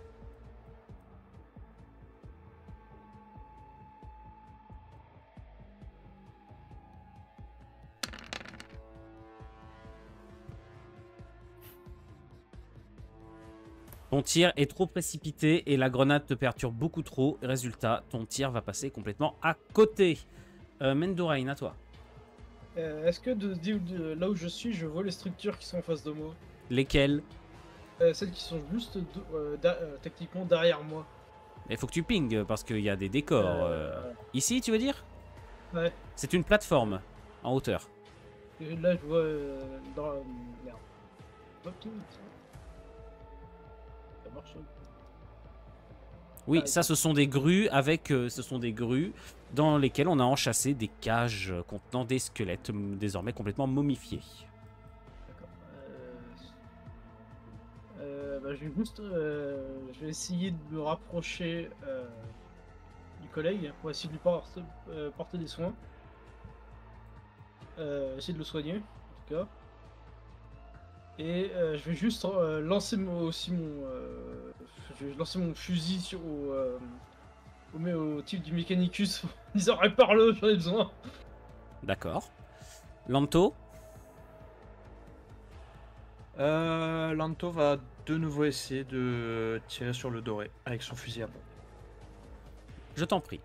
Ton tir est trop précipité et la grenade te perturbe beaucoup trop. Résultat, ton tir va passer complètement à côté. Mendorain, à toi.
Est-ce que de là où je suis, je vois les structures qui sont en face de moi?
Lesquels?
Celles qui sont juste techniquement derrière moi.
Il faut que tu pingues parce qu'il y a des décors. Ici, tu veux dire?
Ouais.
C'est une plateforme en hauteur.
Et là, je vois dans merde. Hop, ça marche.
Oui,
Ah,
ça, ce sont des grues dans lesquelles on a enchâssé des cages contenant des squelettes désormais complètement momifiés.
D'accord. Bah, je vais essayer de me rapprocher du collègue pour essayer de lui porter des soins. Essayer de le soigner, en tout cas. Et je vais juste lancer je vais lancer mon fusil au type du Mechanicus. En disant répare-le, j'en ai besoin.
D'accord. Lanto?
Lanto va de nouveau essayer de tirer sur le doré avec son fusil à pompe.
Je t'en prie.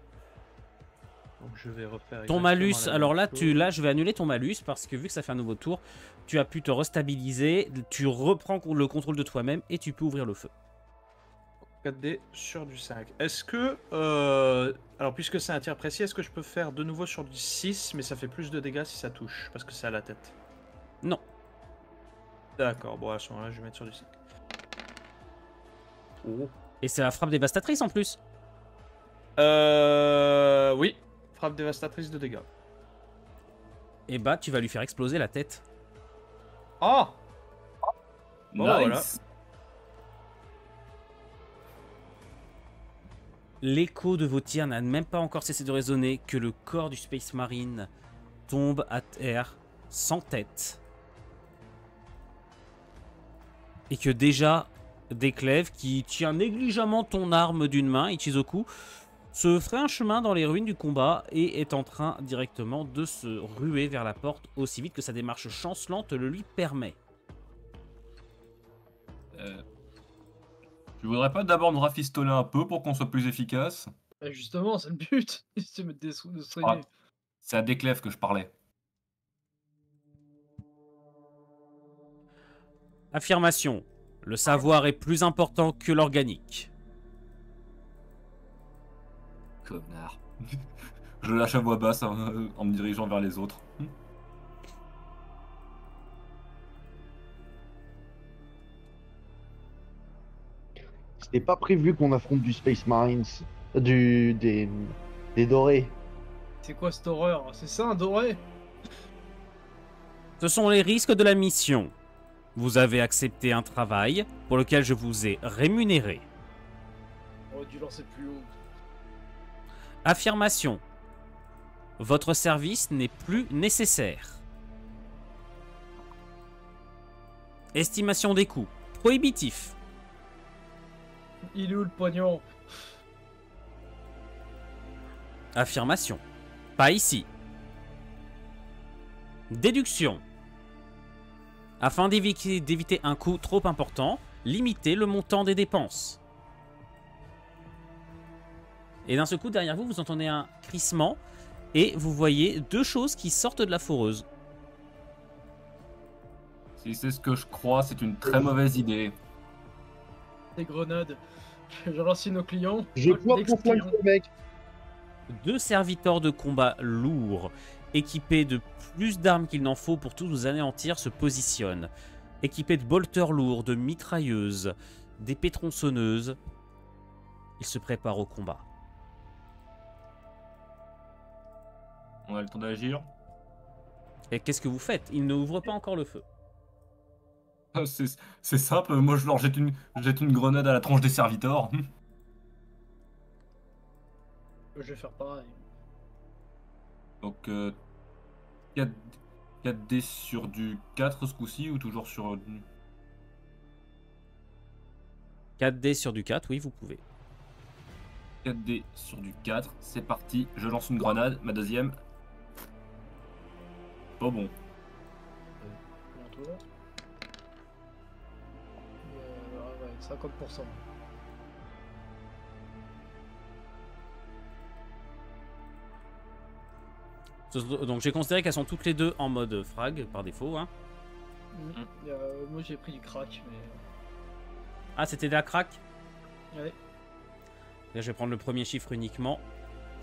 Donc je vais refaire
Ton
exactement
malus,
la
alors
même
là,
chose.
je vais annuler ton malus parce que vu que ça fait un nouveau tour, tu as pu te restabiliser, tu reprends le contrôle de toi-même et tu peux ouvrir le feu.
4D sur du 5. Est-ce que... alors puisque c'est un tir précis, est-ce que je peux faire de nouveau sur du 6, mais ça fait plus de dégâts si ça touche, parce que c'est à la tête?
Non.
D'accord, bon à ce moment-là je vais mettre sur du 5. Oh.
Et c'est la frappe dévastatrice en plus.
Oui. Frappe dévastatrice de dégâts.
Et bah, tu vas lui faire exploser la tête.
Ah bon,
Nice.
voilà.
L'écho de vos tirs n'a même pas encore cessé de résonner que le corps du Space Marine tombe à terre sans tête. Et que déjà, Déclève, qui tient négligemment ton arme d'une main, Ichizoku, se ferait un chemin dans les ruines du combat et est en train directement de se ruer vers la porte aussi vite que sa démarche chancelante le lui permet.
Tu voudrais pas d'abord nous rafistoler un peu pour qu'on soit plus efficace?
Bah, justement, c'est le but. C'est de mettre de soigner.
Ah, c'est à Déclève que je parlais.
Affirmation. Le savoir est plus important que l'organique.
Connard.
Je lâche à voix basse en me dirigeant vers les autres.
C'était pas prévu qu'on affronte du Space Marines, des dorés.
C'est quoi cette horreur? C'est ça un doré?
Ce sont les risques de la mission. Vous avez accepté un travail pour lequel je vous ai rémunéré.
On aurait dû lancer plus haut.
Affirmation. Votre service n'est plus nécessaire. Estimation des coûts. Prohibitif.
Il est où le pognon?
Affirmation. Pas ici. Déduction. Afin d'éviter un coût trop important, limitez le montant des dépenses. Et d'un seul coup, derrière vous, vous entendez un crissement et vous voyez deux choses qui sortent de la foreuse.
Si c'est ce que je crois, c'est une très mauvaise idée.
Des grenades. J'en lance nos clients.
Je vois pour plein
L'ex-client.
de mec.
Deux serviteurs de combat lourds, équipés de plus d'armes qu'il n'en faut pour tous vous anéantir, se positionnent. Équipés de bolters lourds, de mitrailleuses, d'épées tronçonneuses, ils se préparent au combat.
On a le temps d'agir.
Et qu'est-ce que vous faites? Ils n'ouvrent pas encore le feu.
Ah, c'est simple, moi je leur jette une grenade à la tronche des serviteurs.
Je vais faire pareil.
Donc 4D sur du 4 ce coup-ci ou toujours sur...
4D sur du 4, oui, vous pouvez.
4D sur du 4, c'est parti, je lance une grenade, ma deuxième. Pas bon.
Bientôt. Ouais, 50%.
Donc j'ai considéré qu'elles sont toutes les deux en mode frag, par défaut. Hein.
Moi j'ai pris du crack, mais...
Ah, c'était de la crack?
Ouais.
Là, je vais prendre le premier chiffre uniquement.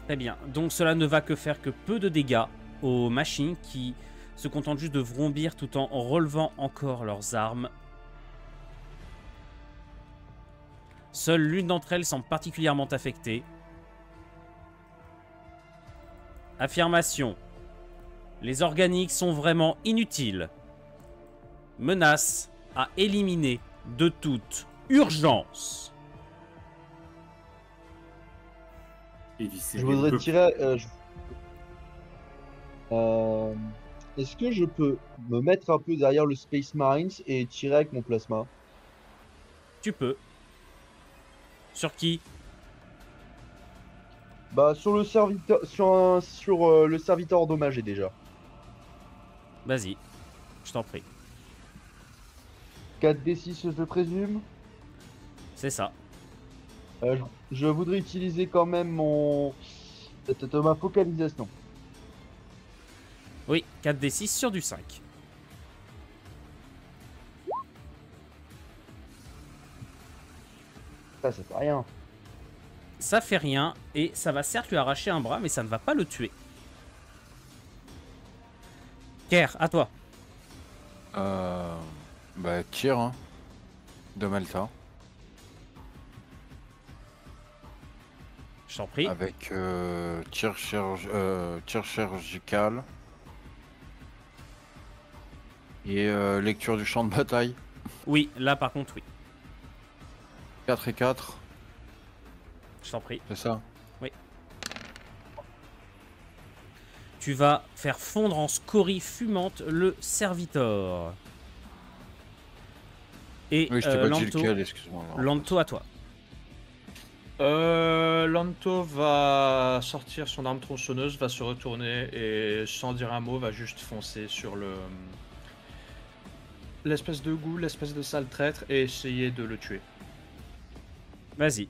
Très bien. Donc cela ne va que faire que peu de dégâts aux machines qui se contentent juste de vrombir tout en relevant encore leurs armes. Seule l'une d'entre elles semble particulièrement affectée. Affirmation. Les organiques sont vraiment inutiles. Menace à éliminer de toute urgence.
Je voudrais tirer. Est-ce que je peux me mettre un peu derrière le Space Marines et tirer avec mon plasma?
Tu peux. Sur qui?
Bah sur le serviteur, sur le serviteur endommagé déjà.
Vas-y, je t'en prie.
4d6 je présume.
C'est ça.
Je voudrais utiliser quand même ma focalisation.
Oui, 4d6 sur du 5.
Ça fait rien.
Ça fait rien et ça va certes lui arracher un bras, mais ça ne va pas le tuer. Kerr, à toi.
Bah tir hein, de Malta.
Je t'en prie.
Avec tir chirurgical. Et lecture du champ de bataille.
Oui, là par contre, oui.
4 et 4,
Je t'en prie.
c'est ça?
Tu vas faire fondre en scorie fumante le serviteur. Et
Oui, je t'ai pas dit
Lanto,
lequel, excuse-moi.
Lanto, à toi.
Lanto va sortir son arme tronçonneuse, va se retourner et sans dire un mot va juste foncer sur l'espèce de goût, l'espèce de sale traître et essayer de le tuer.
Vas-y.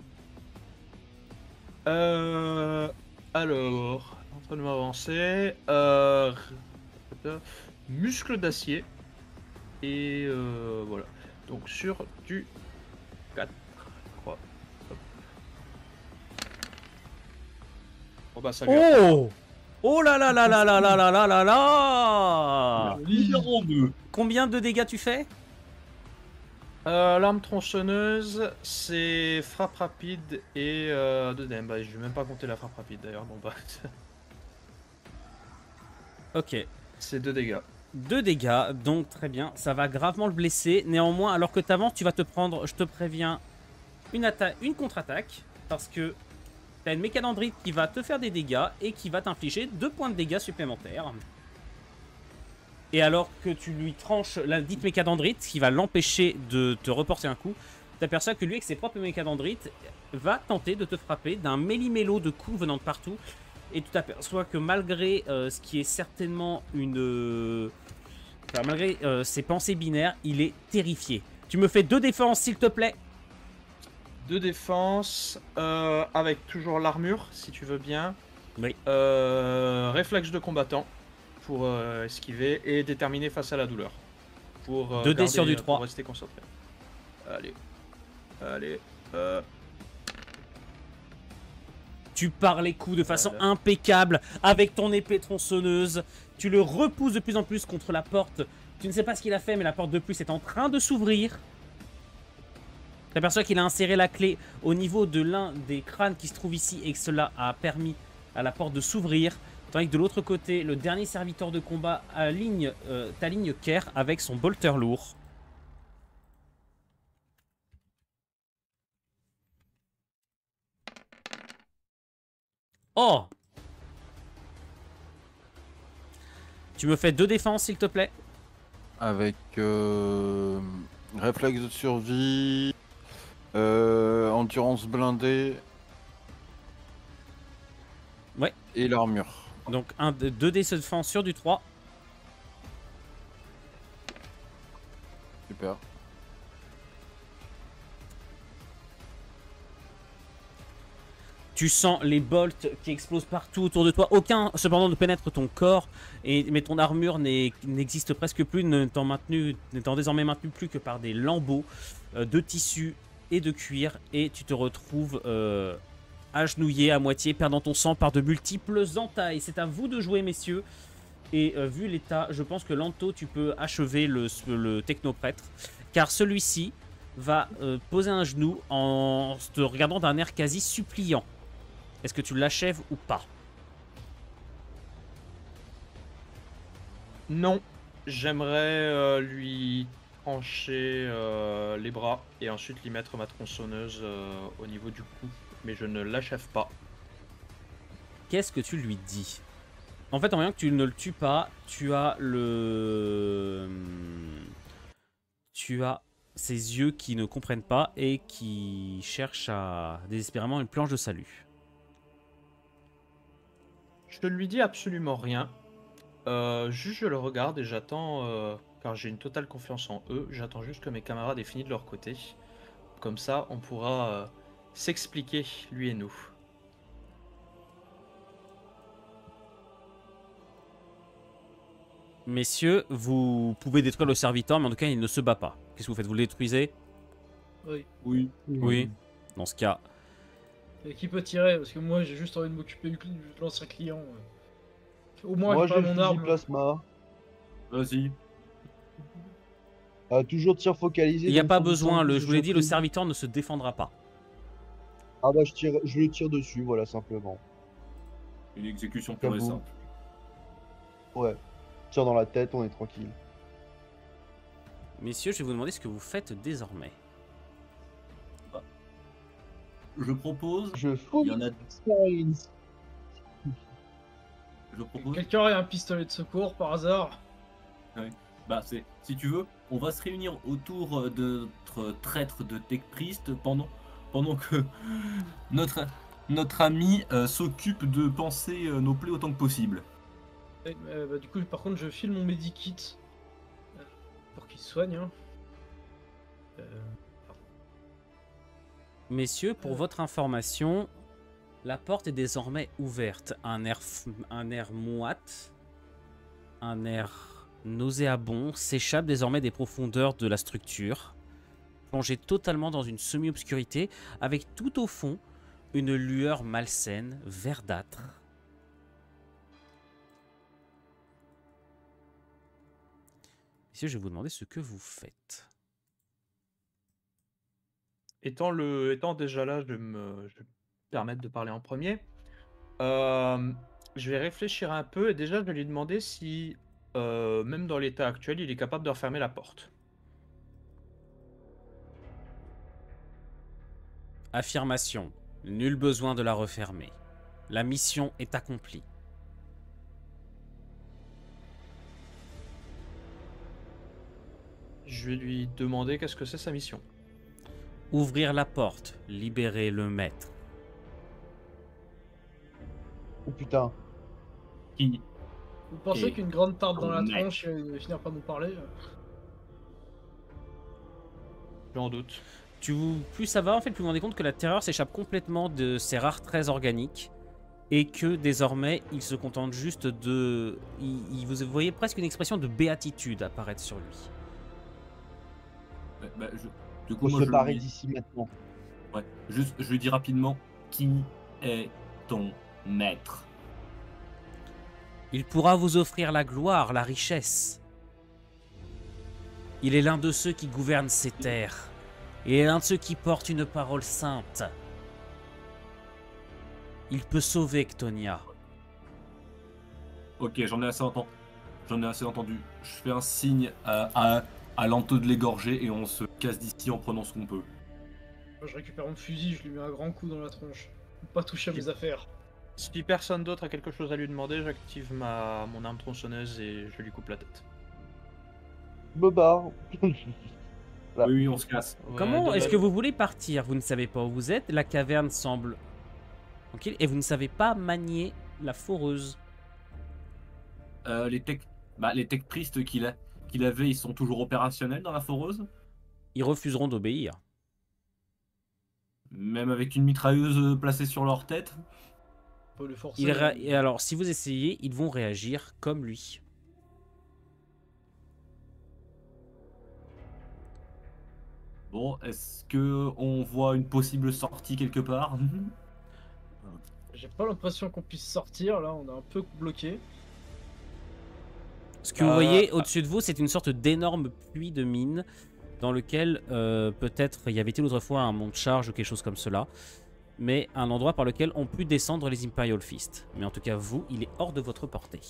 Alors, en train de m'avancer. Muscle d'acier. Et voilà. Donc sur du 4, je crois. Hop. Bon bah ça lui a-
Oh! Oh là là là là là là là là là là!
Numéro 2.
Combien de dégâts tu fais?
L'arme tronçonneuse, c'est frappe rapide et 2 DM. Bah, je vais même pas compter la frappe rapide d'ailleurs. Bon bah,
Ok.
c'est 2 dégâts.
2 dégâts, donc très bien. Ça va gravement le blesser. Néanmoins, alors que tu avances, tu vas te prendre, je te préviens, une contre-attaque. Parce que tu as une mécadendrite qui va te faire des dégâts et qui va t'infliger 2 points de dégâts supplémentaires. Et alors que tu lui tranches la dite mécadendrite, qui va l'empêcher de te reporter un coup, tu t'aperçois que lui, avec ses propres mécadendrites, va tenter de te frapper d'un méli-mélo de coups venant de partout. Et tu t'aperçois que malgré ce qui est certainement une Enfin, malgré ses pensées binaires, il est terrifié. Tu me fais 2 défenses, s'il te plaît.
2 défenses, avec toujours l'armure, si tu veux bien.
Oui.
Réflexe de combattant pour esquiver et déterminé face à la douleur. Pour
2 dés sur du 3.
Pour rester concentré. Allez. Allez.
Tu pars les coups de façon
Voilà.
impeccable avec ton épée tronçonneuse. Tu le repousses de plus en plus contre la porte. Tu ne sais pas ce qu'il a fait, mais la porte de plus est en train de s'ouvrir. Tu aperçois qu'il a inséré la clé au niveau de l'un des crânes qui se trouve ici et que cela a permis à la porte de s'ouvrir. Tandis que de l'autre côté, le dernier serviteur de combat t'aligne Kerr avec son bolter lourd. Oh! Tu me fais 2 défenses, s'il te plaît.
Avec réflexe de survie, endurance blindée.
Ouais.
Et l'armure.
Donc 2 dés de défense sur du 3.
Super.
Tu sens les bolts qui explosent partout autour de toi. Aucun, cependant, ne pénètre ton corps. Mais ton armure n'existe presque plus, n'étant désormais maintenue plus que par des lambeaux de tissu et de cuir. Et tu te retrouves agenouillé à moitié, perdant ton sang par de multiples entailles. C'est à vous de jouer, messieurs. Et vu l'état, je pense que Lanto, tu peux achever le technoprêtre. Car celui-ci va poser un genou en te regardant d'un air quasi suppliant. Est-ce que tu l'achèves ou pas?
Non, j'aimerais lui trancher les bras et ensuite lui mettre ma tronçonneuse au niveau du cou, mais je ne l'achève pas.
Qu'est-ce que tu lui dis? En fait, en voyant que tu ne le tues pas, tu as ses yeux qui ne comprennent pas et qui cherchent désespérément une planche de salut.
Je ne lui dis absolument rien. Juste je le regarde et j'attends, car j'ai une totale confiance en eux, j'attends juste que mes camarades aient fini de leur côté. Comme ça, on pourra s'expliquer, lui et nous.
Messieurs, vous pouvez détruire le serviteur, mais en tout cas, il ne se bat pas. Qu'est-ce que vous faites? Vous le détruisez?
Oui.
Oui.
Oui. Dans ce cas,
Et qui peut tirer? Parce que moi j'ai juste envie de m'occuper de l'ancien client. Au moins,
Moi
j'ai
j'ai
pas
le
mon
fusil
arme.
plasma.
Vas-y.
Toujours tir focalisé.
il n'y a
donc
pas
sur du
besoin.
112,
Je vous l'ai dit, le
prie.
serviteur ne se défendra pas.
Ah bah je le tire dessus, voilà simplement.
Une exécution pure et
Kaboom.
simple.
Ouais. Tire dans la tête, on est tranquille.
Messieurs, je vais vous demander ce que vous faites désormais.
Je propose.
Je fous.
Il y en a.
Experience.
Je propose.
Quelqu'un aurait un pistolet de secours par hasard?
Bah, si tu veux, on va se réunir autour de notre traître de Tech Priest pendant que notre ami s'occupe de panser nos plaies autant que possible.
Bah, du coup, par contre, je file mon medikit pour qu'il se soigne. Hein.
Messieurs, pour votre information, la porte est désormais ouverte. Un air moite, un air nauséabond s'échappe désormais des profondeurs de la structure, plongé totalement dans une semi-obscurité, avec tout au fond une lueur malsaine, verdâtre. Messieurs, je vais vous demander ce que vous faites.
Étant déjà là, je vais me permettre de parler en premier. Je vais réfléchir un peu et déjà je vais lui demander si, même dans l'état actuel, il est capable de refermer la porte.
Affirmation. Nul besoin de la refermer. La mission est accomplie.
Je vais lui demander qu'est-ce que c'est sa mission.
Ouvrir la porte, libérer le maître.
Oh putain.
Qui
Vous pensez
Et
qu'une grande tarte dans la
honnête.
tronche va finir par nous parler?
J'en doute.
Plus ça va, en fait, plus vous vous rendez compte que la terreur s'échappe complètement de ses rares traits organiques et que désormais, il se contente juste de... vous voyez presque une expression de béatitude apparaître sur lui.
Du coup,
On
moi,
se
je
barrer
lui...
d'ici maintenant.
Ouais, juste, je lui dis rapidement, qui est ton maître?
Il pourra vous offrir la gloire, la richesse. Il est l'un de ceux qui gouvernent ces terres. Et l'un de ceux qui portent une parole sainte. Il peut sauver Ctonia.
Ok, j'en ai assez entendu. J'en ai assez entendu. Je fais un signe à Lanto de l'égorger et on se casse d'ici en prenant ce qu'on peut.
Moi, je récupère mon fusil, je lui mets un grand coup dans la tronche. Faut pas toucher à mes affaires.
Si personne d'autre a quelque chose à lui demander, j'active mon arme tronçonneuse et je lui coupe la tête.
Je me barre. Là.
Oui, on se casse.
Ouais,
Comment est-ce
dommage.
que vous voulez partir? Vous ne savez pas où vous êtes. La caverne semble tranquille. Et vous ne savez pas manier la foreuse.
Les tech priests qu'il avait, ils sont toujours opérationnels dans la foreuse?
Ils refuseront d'obéir.
Même avec une mitrailleuse placée sur leur tête?
Faut le forcer.
Et alors, si vous essayez, ils vont réagir comme lui.
Bon, est-ce que on voit une possible sortie quelque part?
J'ai pas l'impression qu'on puisse sortir, là, on est un peu bloqué.
Ce que vous voyez au-dessus de vous, c'est une sorte d'énorme puits de mine dans lequel peut-être y avait-il autrefois un mont de charge ou quelque chose comme cela, mais un endroit par lequel ont pu descendre les Imperial Fist. Mais en tout cas, vous, il est hors de votre portée.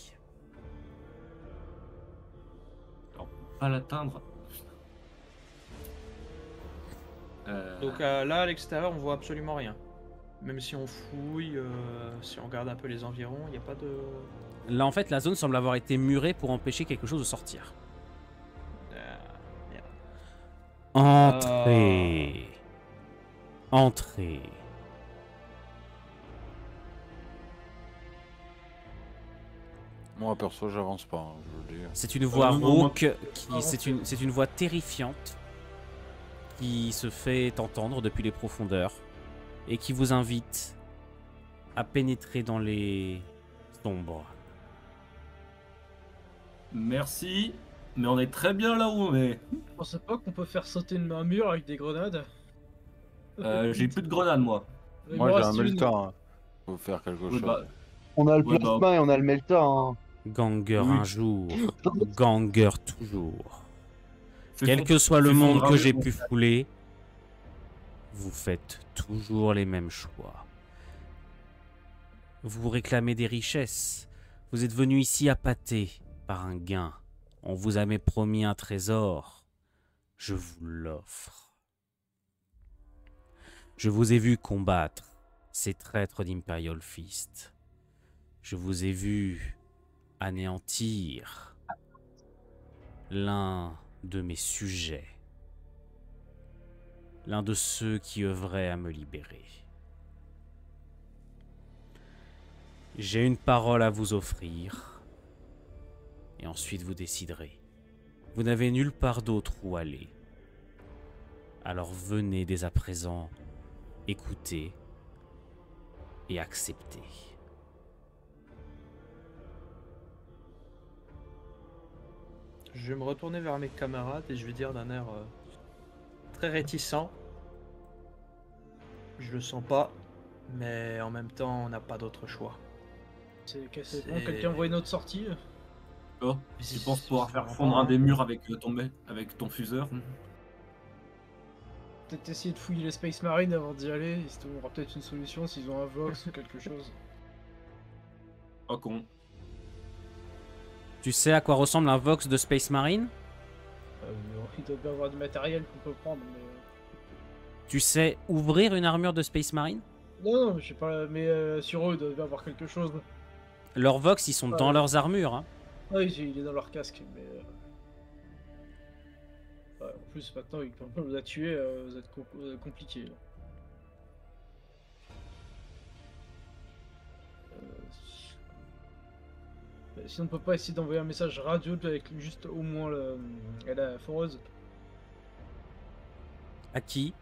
Pas l'atteindre.
Donc là, à l'extérieur, on voit absolument rien. Même si on fouille, si on regarde un peu les environs, il n'y a pas de...
Là, en fait, la zone semble avoir été murée pour empêcher quelque chose de sortir.
Merde.
Entrez. Entrez.
Moi, perso, j'avance pas, hein, je le dis.
C'est une voix
non, moi-
rauque, c'est une voix terrifiante qui se fait entendre depuis les profondeurs et qui vous invite à pénétrer dans les sombres.
Merci, mais on est très bien là où on est.
Je pensais pas qu'on peut faire sauter un mur avec des grenades.
J'ai plus de grenades, moi.
Il
Moi,
m'en
j'ai un
reste une.
melta. Hein. Faut faire quelque
Oui,
chose.
bah,
On a le
Ouais,
plasma et on a le melta. Hein.
Ganger
Oui.
un jour, ganger toujours.
c'est
Quel
fond-
que soit le
c'est
monde
fondra
que
le
j'ai
fond.
pu fouler, vous faites toujours les mêmes choix. Vous réclamez des richesses. Vous êtes venu ici appâté par un gain. On vous a même promis un trésor. Je vous l'offre. Je vous ai vu combattre ces traîtres d'Imperial Fist. Je vous ai vu anéantir l'un de mes sujets. L'un de ceux qui œuvraient à me libérer. J'ai une parole à vous offrir. Et ensuite vous déciderez. Vous n'avez nulle part d'autre où aller. Alors venez dès à présent écouter et accepter.
Je vais me retourner vers mes camarades et je vais dire d'un air très réticent. Je le sens pas, mais en même temps, on n'a pas d'autre choix.
C'est bon,
C'est-
quelqu'un voit une autre sortie?
Oh,
Si-
tu penses pouvoir
si-
faire
si-
fondre un
hein.
des murs avec ton fuseur?
Peut-être essayer de fouiller les Space Marines avant d'y aller, il y aura peut-être une solution s'ils ont un Vox ou quelque chose.
Oh con.
Tu sais à quoi ressemble un Vox de Space Marine?
Il doit bien avoir du matériel qu'on peut prendre, mais...
Tu sais ouvrir une armure de Space Marine?
Non, je sais pas, mais sur eux, il doit bien avoir quelque chose.
Leurs Vox, ils sont dans
Ouais.
leurs armures. Hein.
Ah oui, il est dans leur casque, mais... ouais, en plus, maintenant, quand on vous a tué, vous êtes compliqué. Là. Si on peut pas essayer d'envoyer un message radio avec juste au moins la foreuse.
À qui?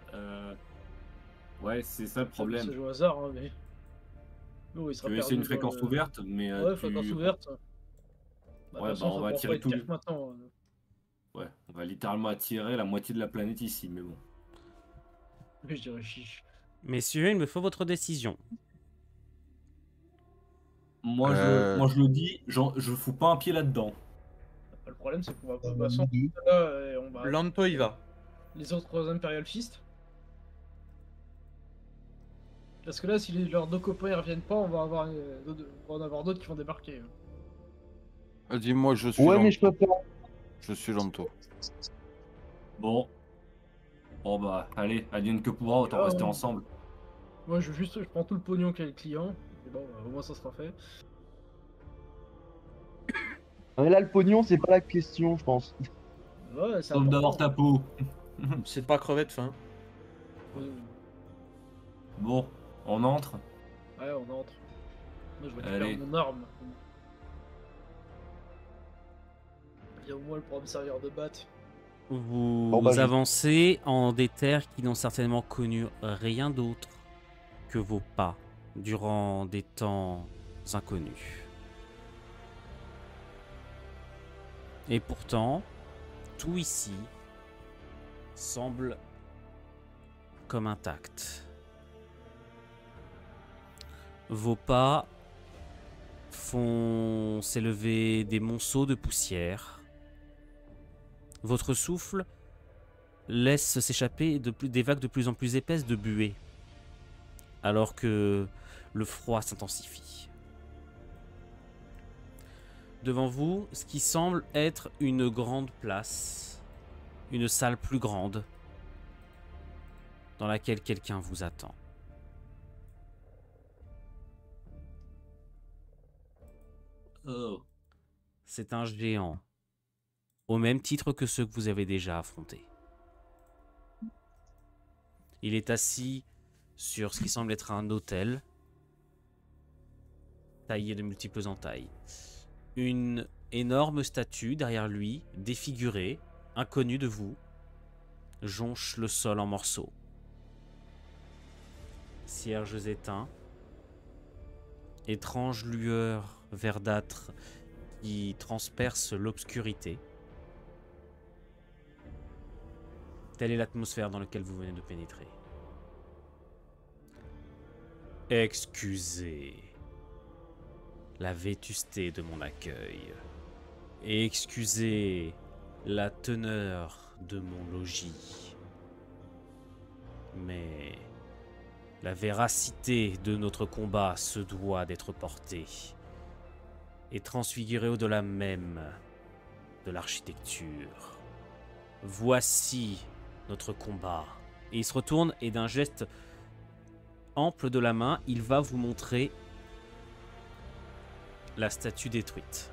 Ouais, c'est ça le
Ça
problème.
joue au hasard, hein, mais. Non, il
Tu
sera
veux essayer
perdu
une fréquence
dans le-
ouverte, mais
Ouais, fréquence ouverte. Bah,
Ouais,
de toute
bah
façon,
on
ça
va
pourra
attirer
pas être
tout.
pire que maintenant.
Ouais, on va littéralement attirer la moitié de la planète ici, mais bon.
Mais je dirais chiche.
Messieurs, il me faut votre décision.
Moi, je le dis, je fous pas un pied là-dedans.
Le problème, c'est qu'on va
nous
passer
deux.
là et on va.
Lanto, il va.
Les autres Imperial Fist. Parce que là, si leurs deux copains ils reviennent pas, on va en avoir d'autres qui vont débarquer.
Dis-moi, je suis
Ouais, mais
Lanto.
je peux pas.
Je suis Lanto.
Bon. Bon bah, allez, advienne que pourra, autant
Ah,
rester
ouais.
ensemble.
Moi, je prends tout le pognon qu'a le client. Et bon, au moins ça sera fait.
Mais là, le pognon, c'est pas la question, je pense.
Ouais, c'est
Sauf d'avoir
important.
ta peau.
C'est de pas crever de faim.
Bon, on entre.
Ouais, on entre. Moi, je récupère
Allez.
mon arme. Et au moins, elle pourra me servir de batte.
Vous
Bon, bah, je-
avancez en des terres qui n'ont certainement connu rien d'autre que vos pas durant des temps inconnus. Et pourtant, tout ici semble comme intact. Vos pas font s'élever des monceaux de poussière. Votre souffle laisse s'échapper des vagues de plus en plus épaisses de buée, alors que le froid s'intensifie. Devant vous, ce qui semble être une grande place, une salle plus grande, dans laquelle quelqu'un vous attend.
Oh.
C'est un géant, au même titre que ceux que vous avez déjà affrontés. Il est assis sur ce qui semble être un autel, taillé de multiples entailles. Une énorme statue derrière lui, défigurée, inconnue de vous, jonche le sol en morceaux. Cierges éteints, étrange lueur verdâtre qui transperce l'obscurité. Telle est l'atmosphère dans laquelle vous venez de pénétrer. Excusez la vétusté de mon accueil. Et excusez la teneur de mon logis. Mais la véracité de notre combat se doit d'être portée et transfigurée au-delà même de l'architecture. Voici notre combat. Et il se retourne et d'un geste ample de la main, il va vous montrer la statue détruite.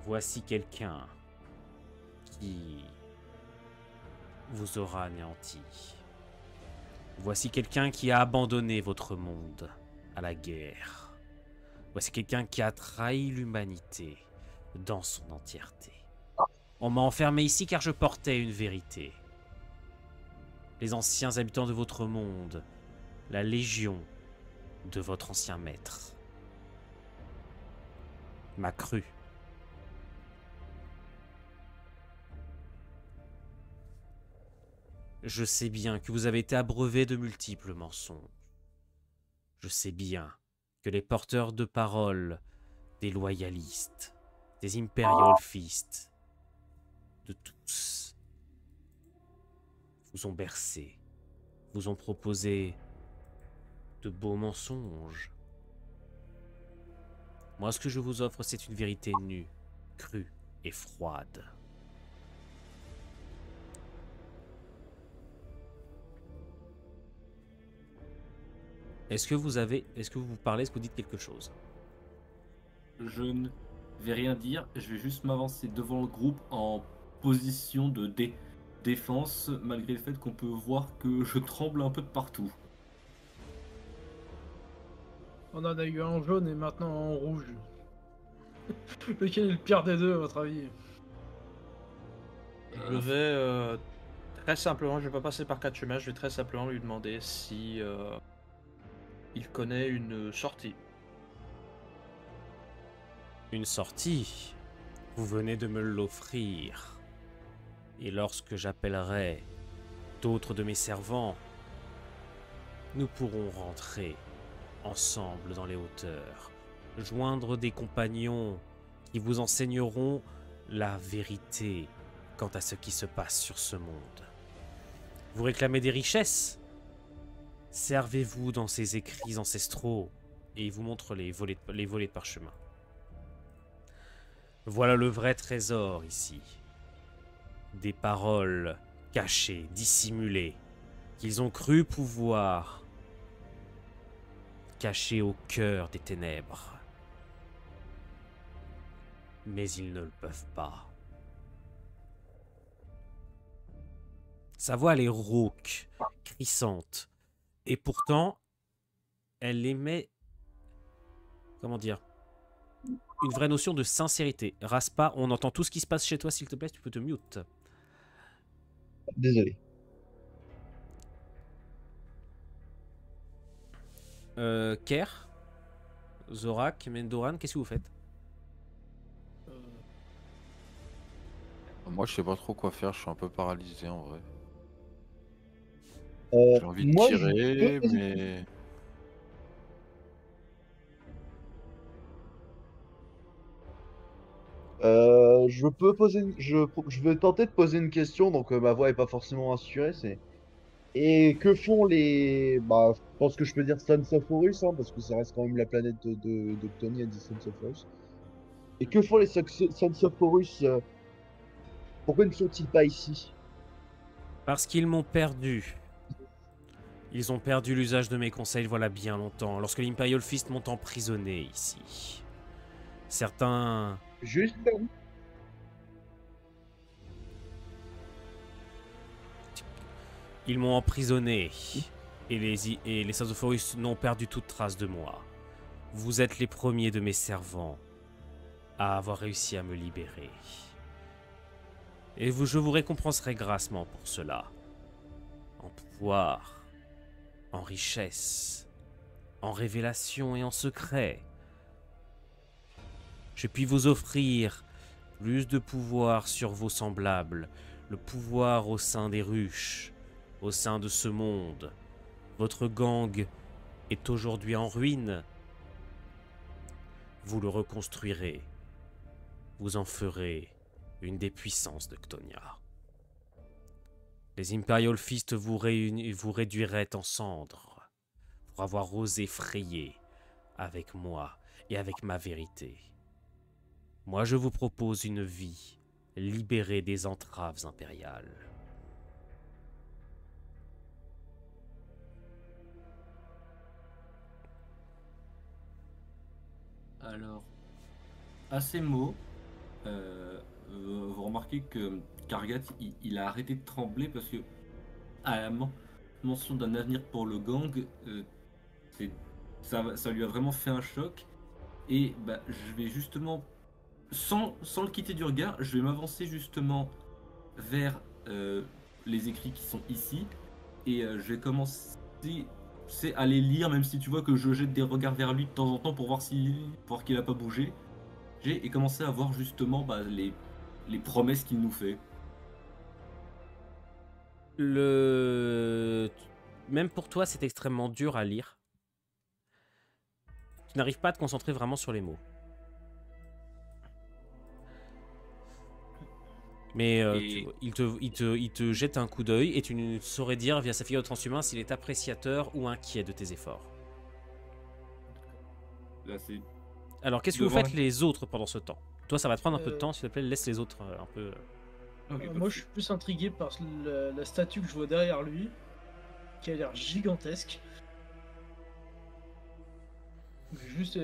Voici quelqu'un qui vous aura anéanti. Voici quelqu'un qui a abandonné votre monde à la guerre. Voici quelqu'un qui a trahi l'humanité dans son entièreté. On m'a enfermé ici car je portais une vérité. Les anciens habitants de votre monde, la légion de votre ancien maître, m'a cru. Je sais bien que vous avez été abreuvé de multiples mensonges. Je sais bien que les porteurs de parole, des loyalistes, des Imperial Fist, de tous, vous ont bercé, vous ont proposé de beaux mensonges. Moi, ce que je vous offre, c'est une vérité nue, crue et froide. Est-ce que vous parlez, est-ce que vous dites quelque chose?
Je ne vais rien dire, je vais juste m'avancer devant le groupe en position de défense, malgré le fait qu'on peut voir que je tremble un peu de partout.
On en a eu un en jaune et maintenant un en rouge. Lequel est le pire des deux, à votre avis?
Je vais très simplement, je vais pas passer par 4 chemins, je vais très simplement lui demander si il connaît une sortie.
Une sortie. Vous venez de me l'offrir. Et lorsque j'appellerai d'autres de mes servants, nous pourrons rentrer ensemble dans les hauteurs, joindre des compagnons qui vous enseigneront la vérité quant à ce qui se passe sur ce monde. Vous réclamez des richesses? Servez-vous dans ces écrits ancestraux et il vous montre les volets de parchemin. Voilà le vrai trésor ici. Des paroles cachées, dissimulées, qu'ils ont cru pouvoir cacher au cœur des ténèbres. Mais ils ne le peuvent pas. Sa voix, elle est rauque, crissante, et pourtant, elle émet, comment dire, une vraie notion de sincérité. Raspa, on entend tout ce qui se passe chez toi, s'il te plaît, tu peux te mute.
Désolé.
Ker, Zorak, Mendoran, qu'est-ce que vous faites?
Moi, je sais pas trop quoi faire, je suis un peu paralysé en vrai.
Euh,
J'ai envie de
moi,
tirer,
je peux-
mais.
je peux poser, je vais tenter de poser une question, donc ma voix est pas forcément assurée. Et que font les, bah, je pense que je peux dire Sons of Horus, hein, parce que ça reste quand même la planète de Ctony, a dit Sons of Horus. Et que font les Sons of Horus? Pourquoi ne sont-ils pas ici?
Parce qu'ils m'ont perdu. Ils ont perdu l'usage de mes conseils voilà bien longtemps, lorsque l'Imperial Fist m'ont emprisonné ici. Certains...
Juste.
Ils m'ont emprisonné, et les Sons of Horus n'ont perdu toute trace de moi. Vous êtes les premiers de mes servants à avoir réussi à me libérer. Et je vous récompenserai grassement pour cela. En pouvoir, en richesse, en révélation et en secret. Je puis vous offrir plus de pouvoir sur vos semblables, le pouvoir au sein des ruches, au sein de ce monde. Votre gang est aujourd'hui en ruine. Vous le reconstruirez. Vous en ferez une des puissances de Ctonia. Les Imperial Fist vous réduiraient en cendres pour avoir osé frayer avec moi et avec ma vérité. Moi, je vous propose une vie libérée des entraves impériales.
Alors, à ces mots, vous remarquez que Kargat, il a arrêté de trembler parce que, à la mention d'un avenir pour le gang, ça lui a vraiment fait un choc. Et bah, je vais justement, sans le quitter du regard, je vais m'avancer justement vers les écrits qui sont ici. Et je vais commencer à les lire, même si tu vois que je jette des regards vers lui de temps en temps pour voir qu'il n'a pas bougé. Et commencer à voir justement bah, les promesses qu'il nous fait.
Même pour toi, c'est extrêmement dur à lire. Tu n'arrives pas à te concentrer vraiment sur les mots. Mais il te jette un coup d'œil et tu ne saurais dire via sa figure de transhumain s'il est appréciateur ou inquiet de tes efforts.
Là, c'est...
Alors, qu'est-ce que vous
Devant-
faites les autres pendant ce temps? Toi, ça va te prendre un peu de temps, s'il te plaît, laisse les autres un peu...
Ok, pas de
Moi, je suis plus intrigué par la statue que je vois derrière lui, qui a l'air gigantesque. Je vais juste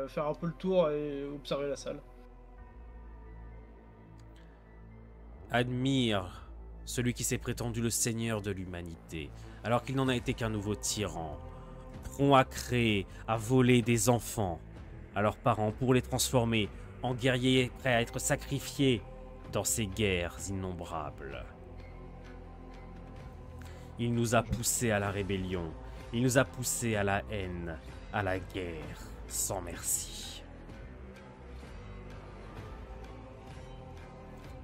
faire un peu le tour et observer la salle.
Admire celui qui s'est prétendu le seigneur de l'humanité, alors qu'il n'en a été qu'un nouveau tyran, prompt à créer, à voler des enfants à leurs parents pour les transformer en guerriers prêts à être sacrifiés dans ces guerres innombrables. Il nous a poussés à la rébellion, il nous a poussés à la haine, à la guerre, sans merci.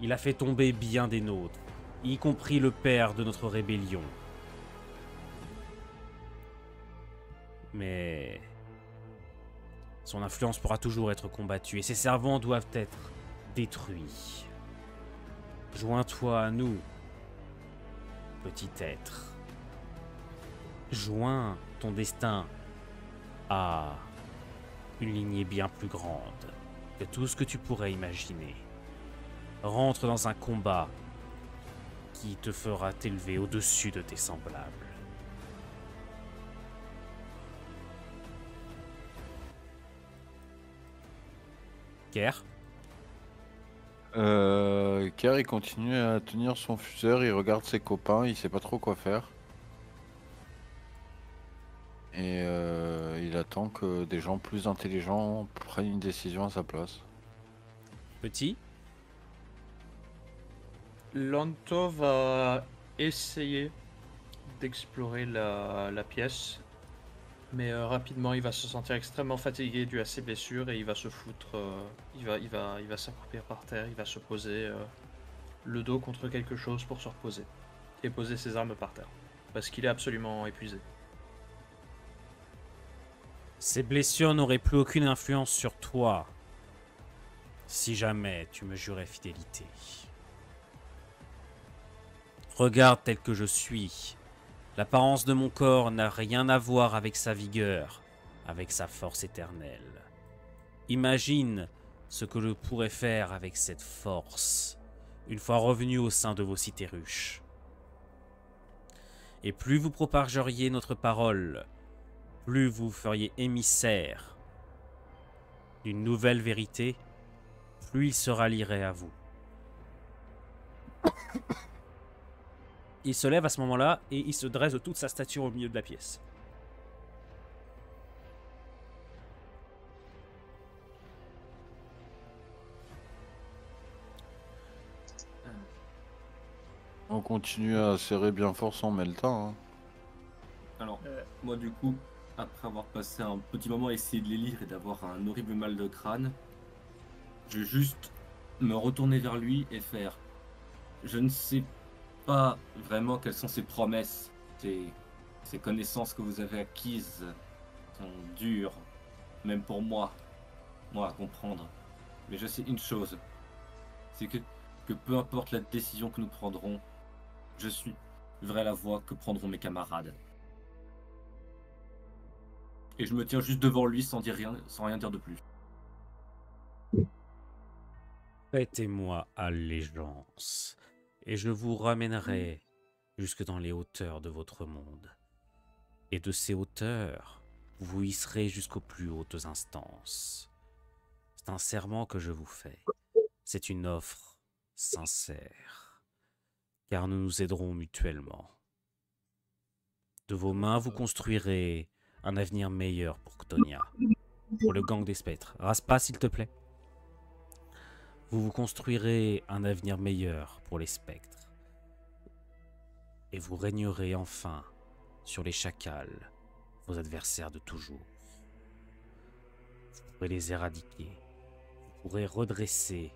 Il a fait tomber bien des nôtres, y compris le père de notre rébellion. Mais son influence pourra toujours être combattue et ses servants doivent être détruits. Joins-toi à nous, petit être. Joins ton destin à une lignée bien plus grande que tout ce que tu pourrais imaginer. Rentre dans un combat qui te fera t'élever au-dessus de tes semblables. Kerr,
Kerr, il continue à tenir son fuseur, il regarde ses copains, il sait pas trop quoi faire. Et il attend que des gens plus intelligents prennent une décision à sa place.
petit,
Lanto va essayer d'explorer la pièce, mais rapidement il va se sentir extrêmement fatigué dû à ses blessures et il va se foutre, il va s'accroupir par terre, il va se poser le dos contre quelque chose pour se reposer et poser ses armes par terre parce qu'il est absolument épuisé.
ces blessures n'auraient plus aucune influence sur toi si jamais tu me jurais fidélité. Regarde tel que je suis. L'apparence de mon corps n'a rien à voir avec sa vigueur, avec sa force éternelle. Imagine ce que je pourrais faire avec cette force, une fois revenu au sein de vos cités ruches. Et plus vous propageriez notre parole, plus vous feriez émissaire d'une nouvelle vérité, plus il se rallierait à vous. Il se lève à ce moment-là et il se dresse de toute sa stature au milieu de la pièce.
On continue à serrer bien fort son Melta. Hein.
Alors, moi du coup, après avoir passé un petit moment à essayer de les lire et d'avoir un horrible mal de crâne, je vais juste me retourner vers lui et faire... Je ne sais pas vraiment quelles sont ces promesses, ces connaissances que vous avez acquises sont dures, même pour moi à comprendre. Mais je sais une chose, c'est que peu importe la décision que nous prendrons, je suivrai la voie que prendront mes camarades. Et je me tiens juste devant lui sans rien dire de plus.
Faites-moi allégeance, et je vous ramènerai jusque dans les hauteurs de votre monde. Et de ces hauteurs, vous y serez jusqu'aux plus hautes instances. C'est un serment que je vous fais. C'est une offre sincère, car nous nous aiderons mutuellement. De vos mains, vous construirez un avenir meilleur pour Ctonia, pour le gang des spectres. Raspa, s'il te plaît. Vous construirez un avenir meilleur pour les spectres. Et vous régnerez enfin sur les chacals, vos adversaires de toujours. Vous pourrez les éradiquer. Vous pourrez redresser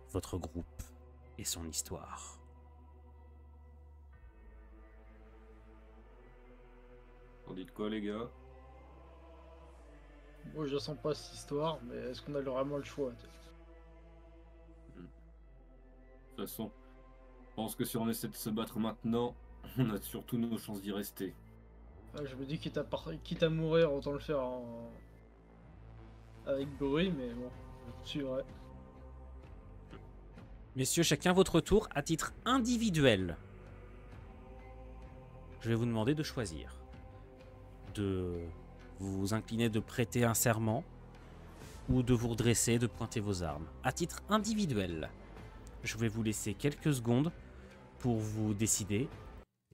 votre groupe et son histoire.
Vous dites quoi, les gars?
Moi, je sens pas cette histoire, mais est-ce qu'on a vraiment le choix?
De toute façon, je pense que si on essaie de se battre maintenant, on a surtout nos chances d'y rester.
Ouais, je me dis quitte à mourir, autant le faire avec bruit, mais bon, je suivrai.
Messieurs, chacun votre tour à titre individuel. Je vais vous demander de choisir. De vous incliner de prêter un serment ou de vous redresser, de pointer vos armes. À titre individuel, je vais vous laisser quelques secondes pour vous décider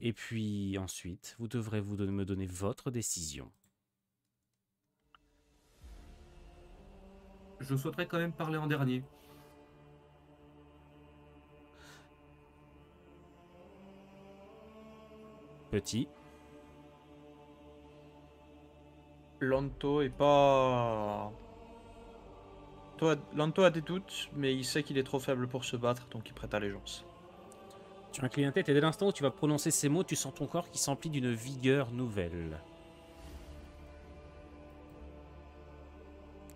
Et puis ensuite, vous devrez me donner votre décision.
Je souhaiterais quand même parler en dernier.
Petit.
Lanto est pas... Lanto a des doutes, mais il sait qu'il est trop faible pour se battre, donc il prête allégeance.
Tu inclines la tête et dès l'instant où tu vas prononcer ces mots, tu sens ton corps qui s'emplit d'une vigueur nouvelle.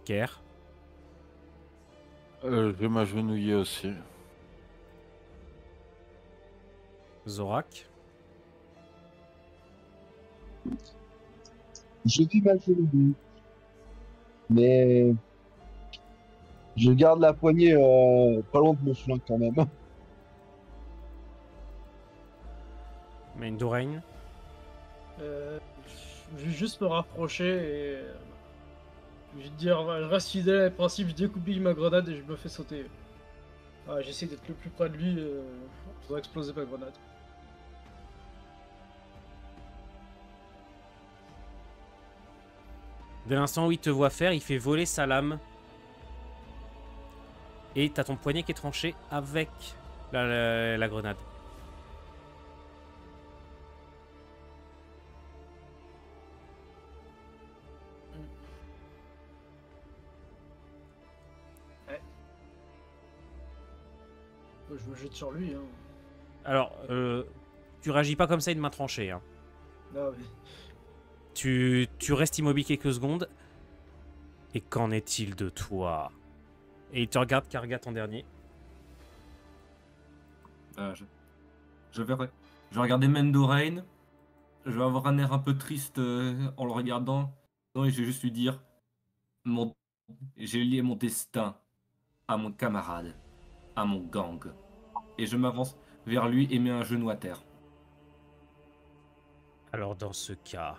Ker.
Je vais m'agenouiller aussi.
Zorak.
Je vis mal celui mais je garde la poignée pas loin de mon flanc quand même.
Mendorain.
Je vais juste me rapprocher et je vais te dire, je reste fidèle à mes principes, je découpille ma grenade et je me fais sauter. J'essaie d'être le plus près de lui pour exploser ma grenade.
Dès l'instant où il te voit faire, il fait voler sa lame. Et t'as ton poignet qui est tranché avec la grenade.
Je me jette sur lui. Hein.
Alors, tu réagis pas comme ça une main tranchée. Hein.
Non, mais...
Tu restes immobile quelques secondes. Et qu'en est-il de toi? Et il te regarde, Kargat en dernier.
Je vais regarder Mendorain. Je vais avoir un air un peu triste en le regardant. Non, et je vais juste lui dire j'ai lié mon destin à mon camarade, à mon gang. Et je m'avance vers lui et mets un genou à terre.
Alors dans ce cas,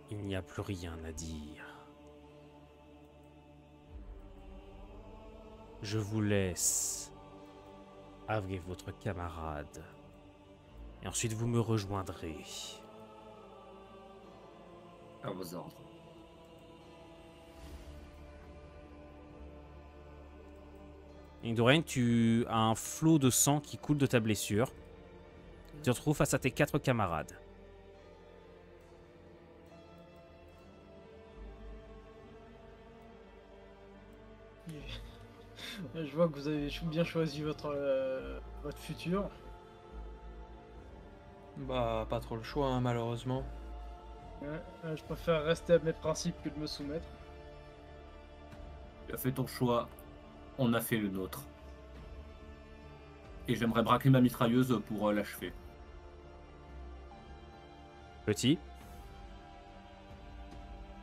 il n'y a plus rien à dire. Je vous laisse avec votre camarade. Et ensuite vous me rejoindrez.
À vos ordres.
Mendorain, tu as un flot de sang qui coule de ta blessure. Tu te retrouves face à tes 4 camarades.
Je vois que vous avez bien choisi votre futur.
Bah, pas trop le choix, hein, malheureusement.
Je préfère rester à mes principes que de me soumettre.
Tu as fait ton choix, on a fait le nôtre. Et j'aimerais braquer ma mitrailleuse pour l'achever.
Petit.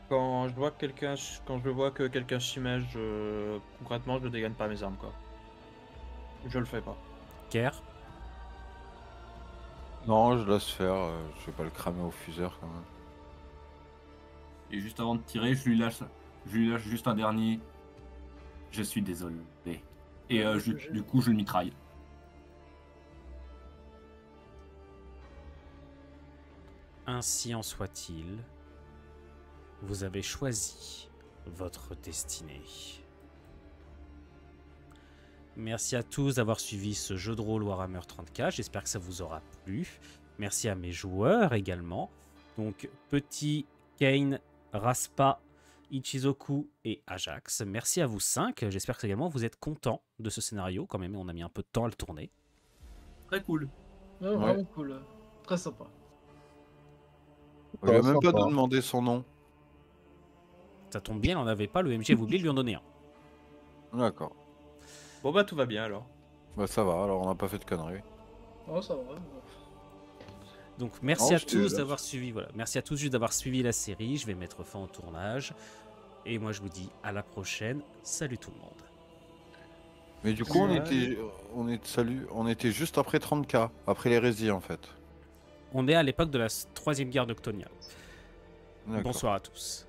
Quand je vois que quelqu'un s'immerge, concrètement, je dégaine pas mes armes, quoi. Je le fais pas.
Ker.
Non, je laisse faire. Je vais pas le cramer au fuseur quand même.
Et juste avant de tirer, je lui lâche juste un dernier. Je suis désolé. Et du coup, je le mitraille.
Ainsi en soit-il. Vous avez choisi votre destinée. Merci à tous d'avoir suivi ce jeu de rôle Warhammer 30K. J'espère que ça vous aura plu. Merci à mes joueurs également. Donc, Petit, Kane, Raspa, Ichizoku et Ajax. Merci à vous 5. J'espère que également vous êtes contents de ce scénario. Quand même, on a mis un peu de temps à le tourner.
Très cool.
Ouais, vraiment cool. Très sympa.
Il a même pas demandé son nom.
Ça tombe bien, on n'avait pas. Le MJ a oublié de lui en donner un.
D'accord.
Bon bah tout va bien alors.
Bah ça va, alors on n'a pas fait de conneries.
Oh, ça va.
Donc merci
Non,
à
je
tous
te-
d'avoir suivi. Voilà, merci à tous juste d'avoir suivi la série. Je vais mettre fin au tournage. Et moi je vous dis à la prochaine. Salut tout le monde.
Mais du coup,
Ouais.
on était juste après 30K, après l'hérésie en fait.
On est à l'époque de la troisième guerre d'Octonia.
D'accord.
Bonsoir à tous.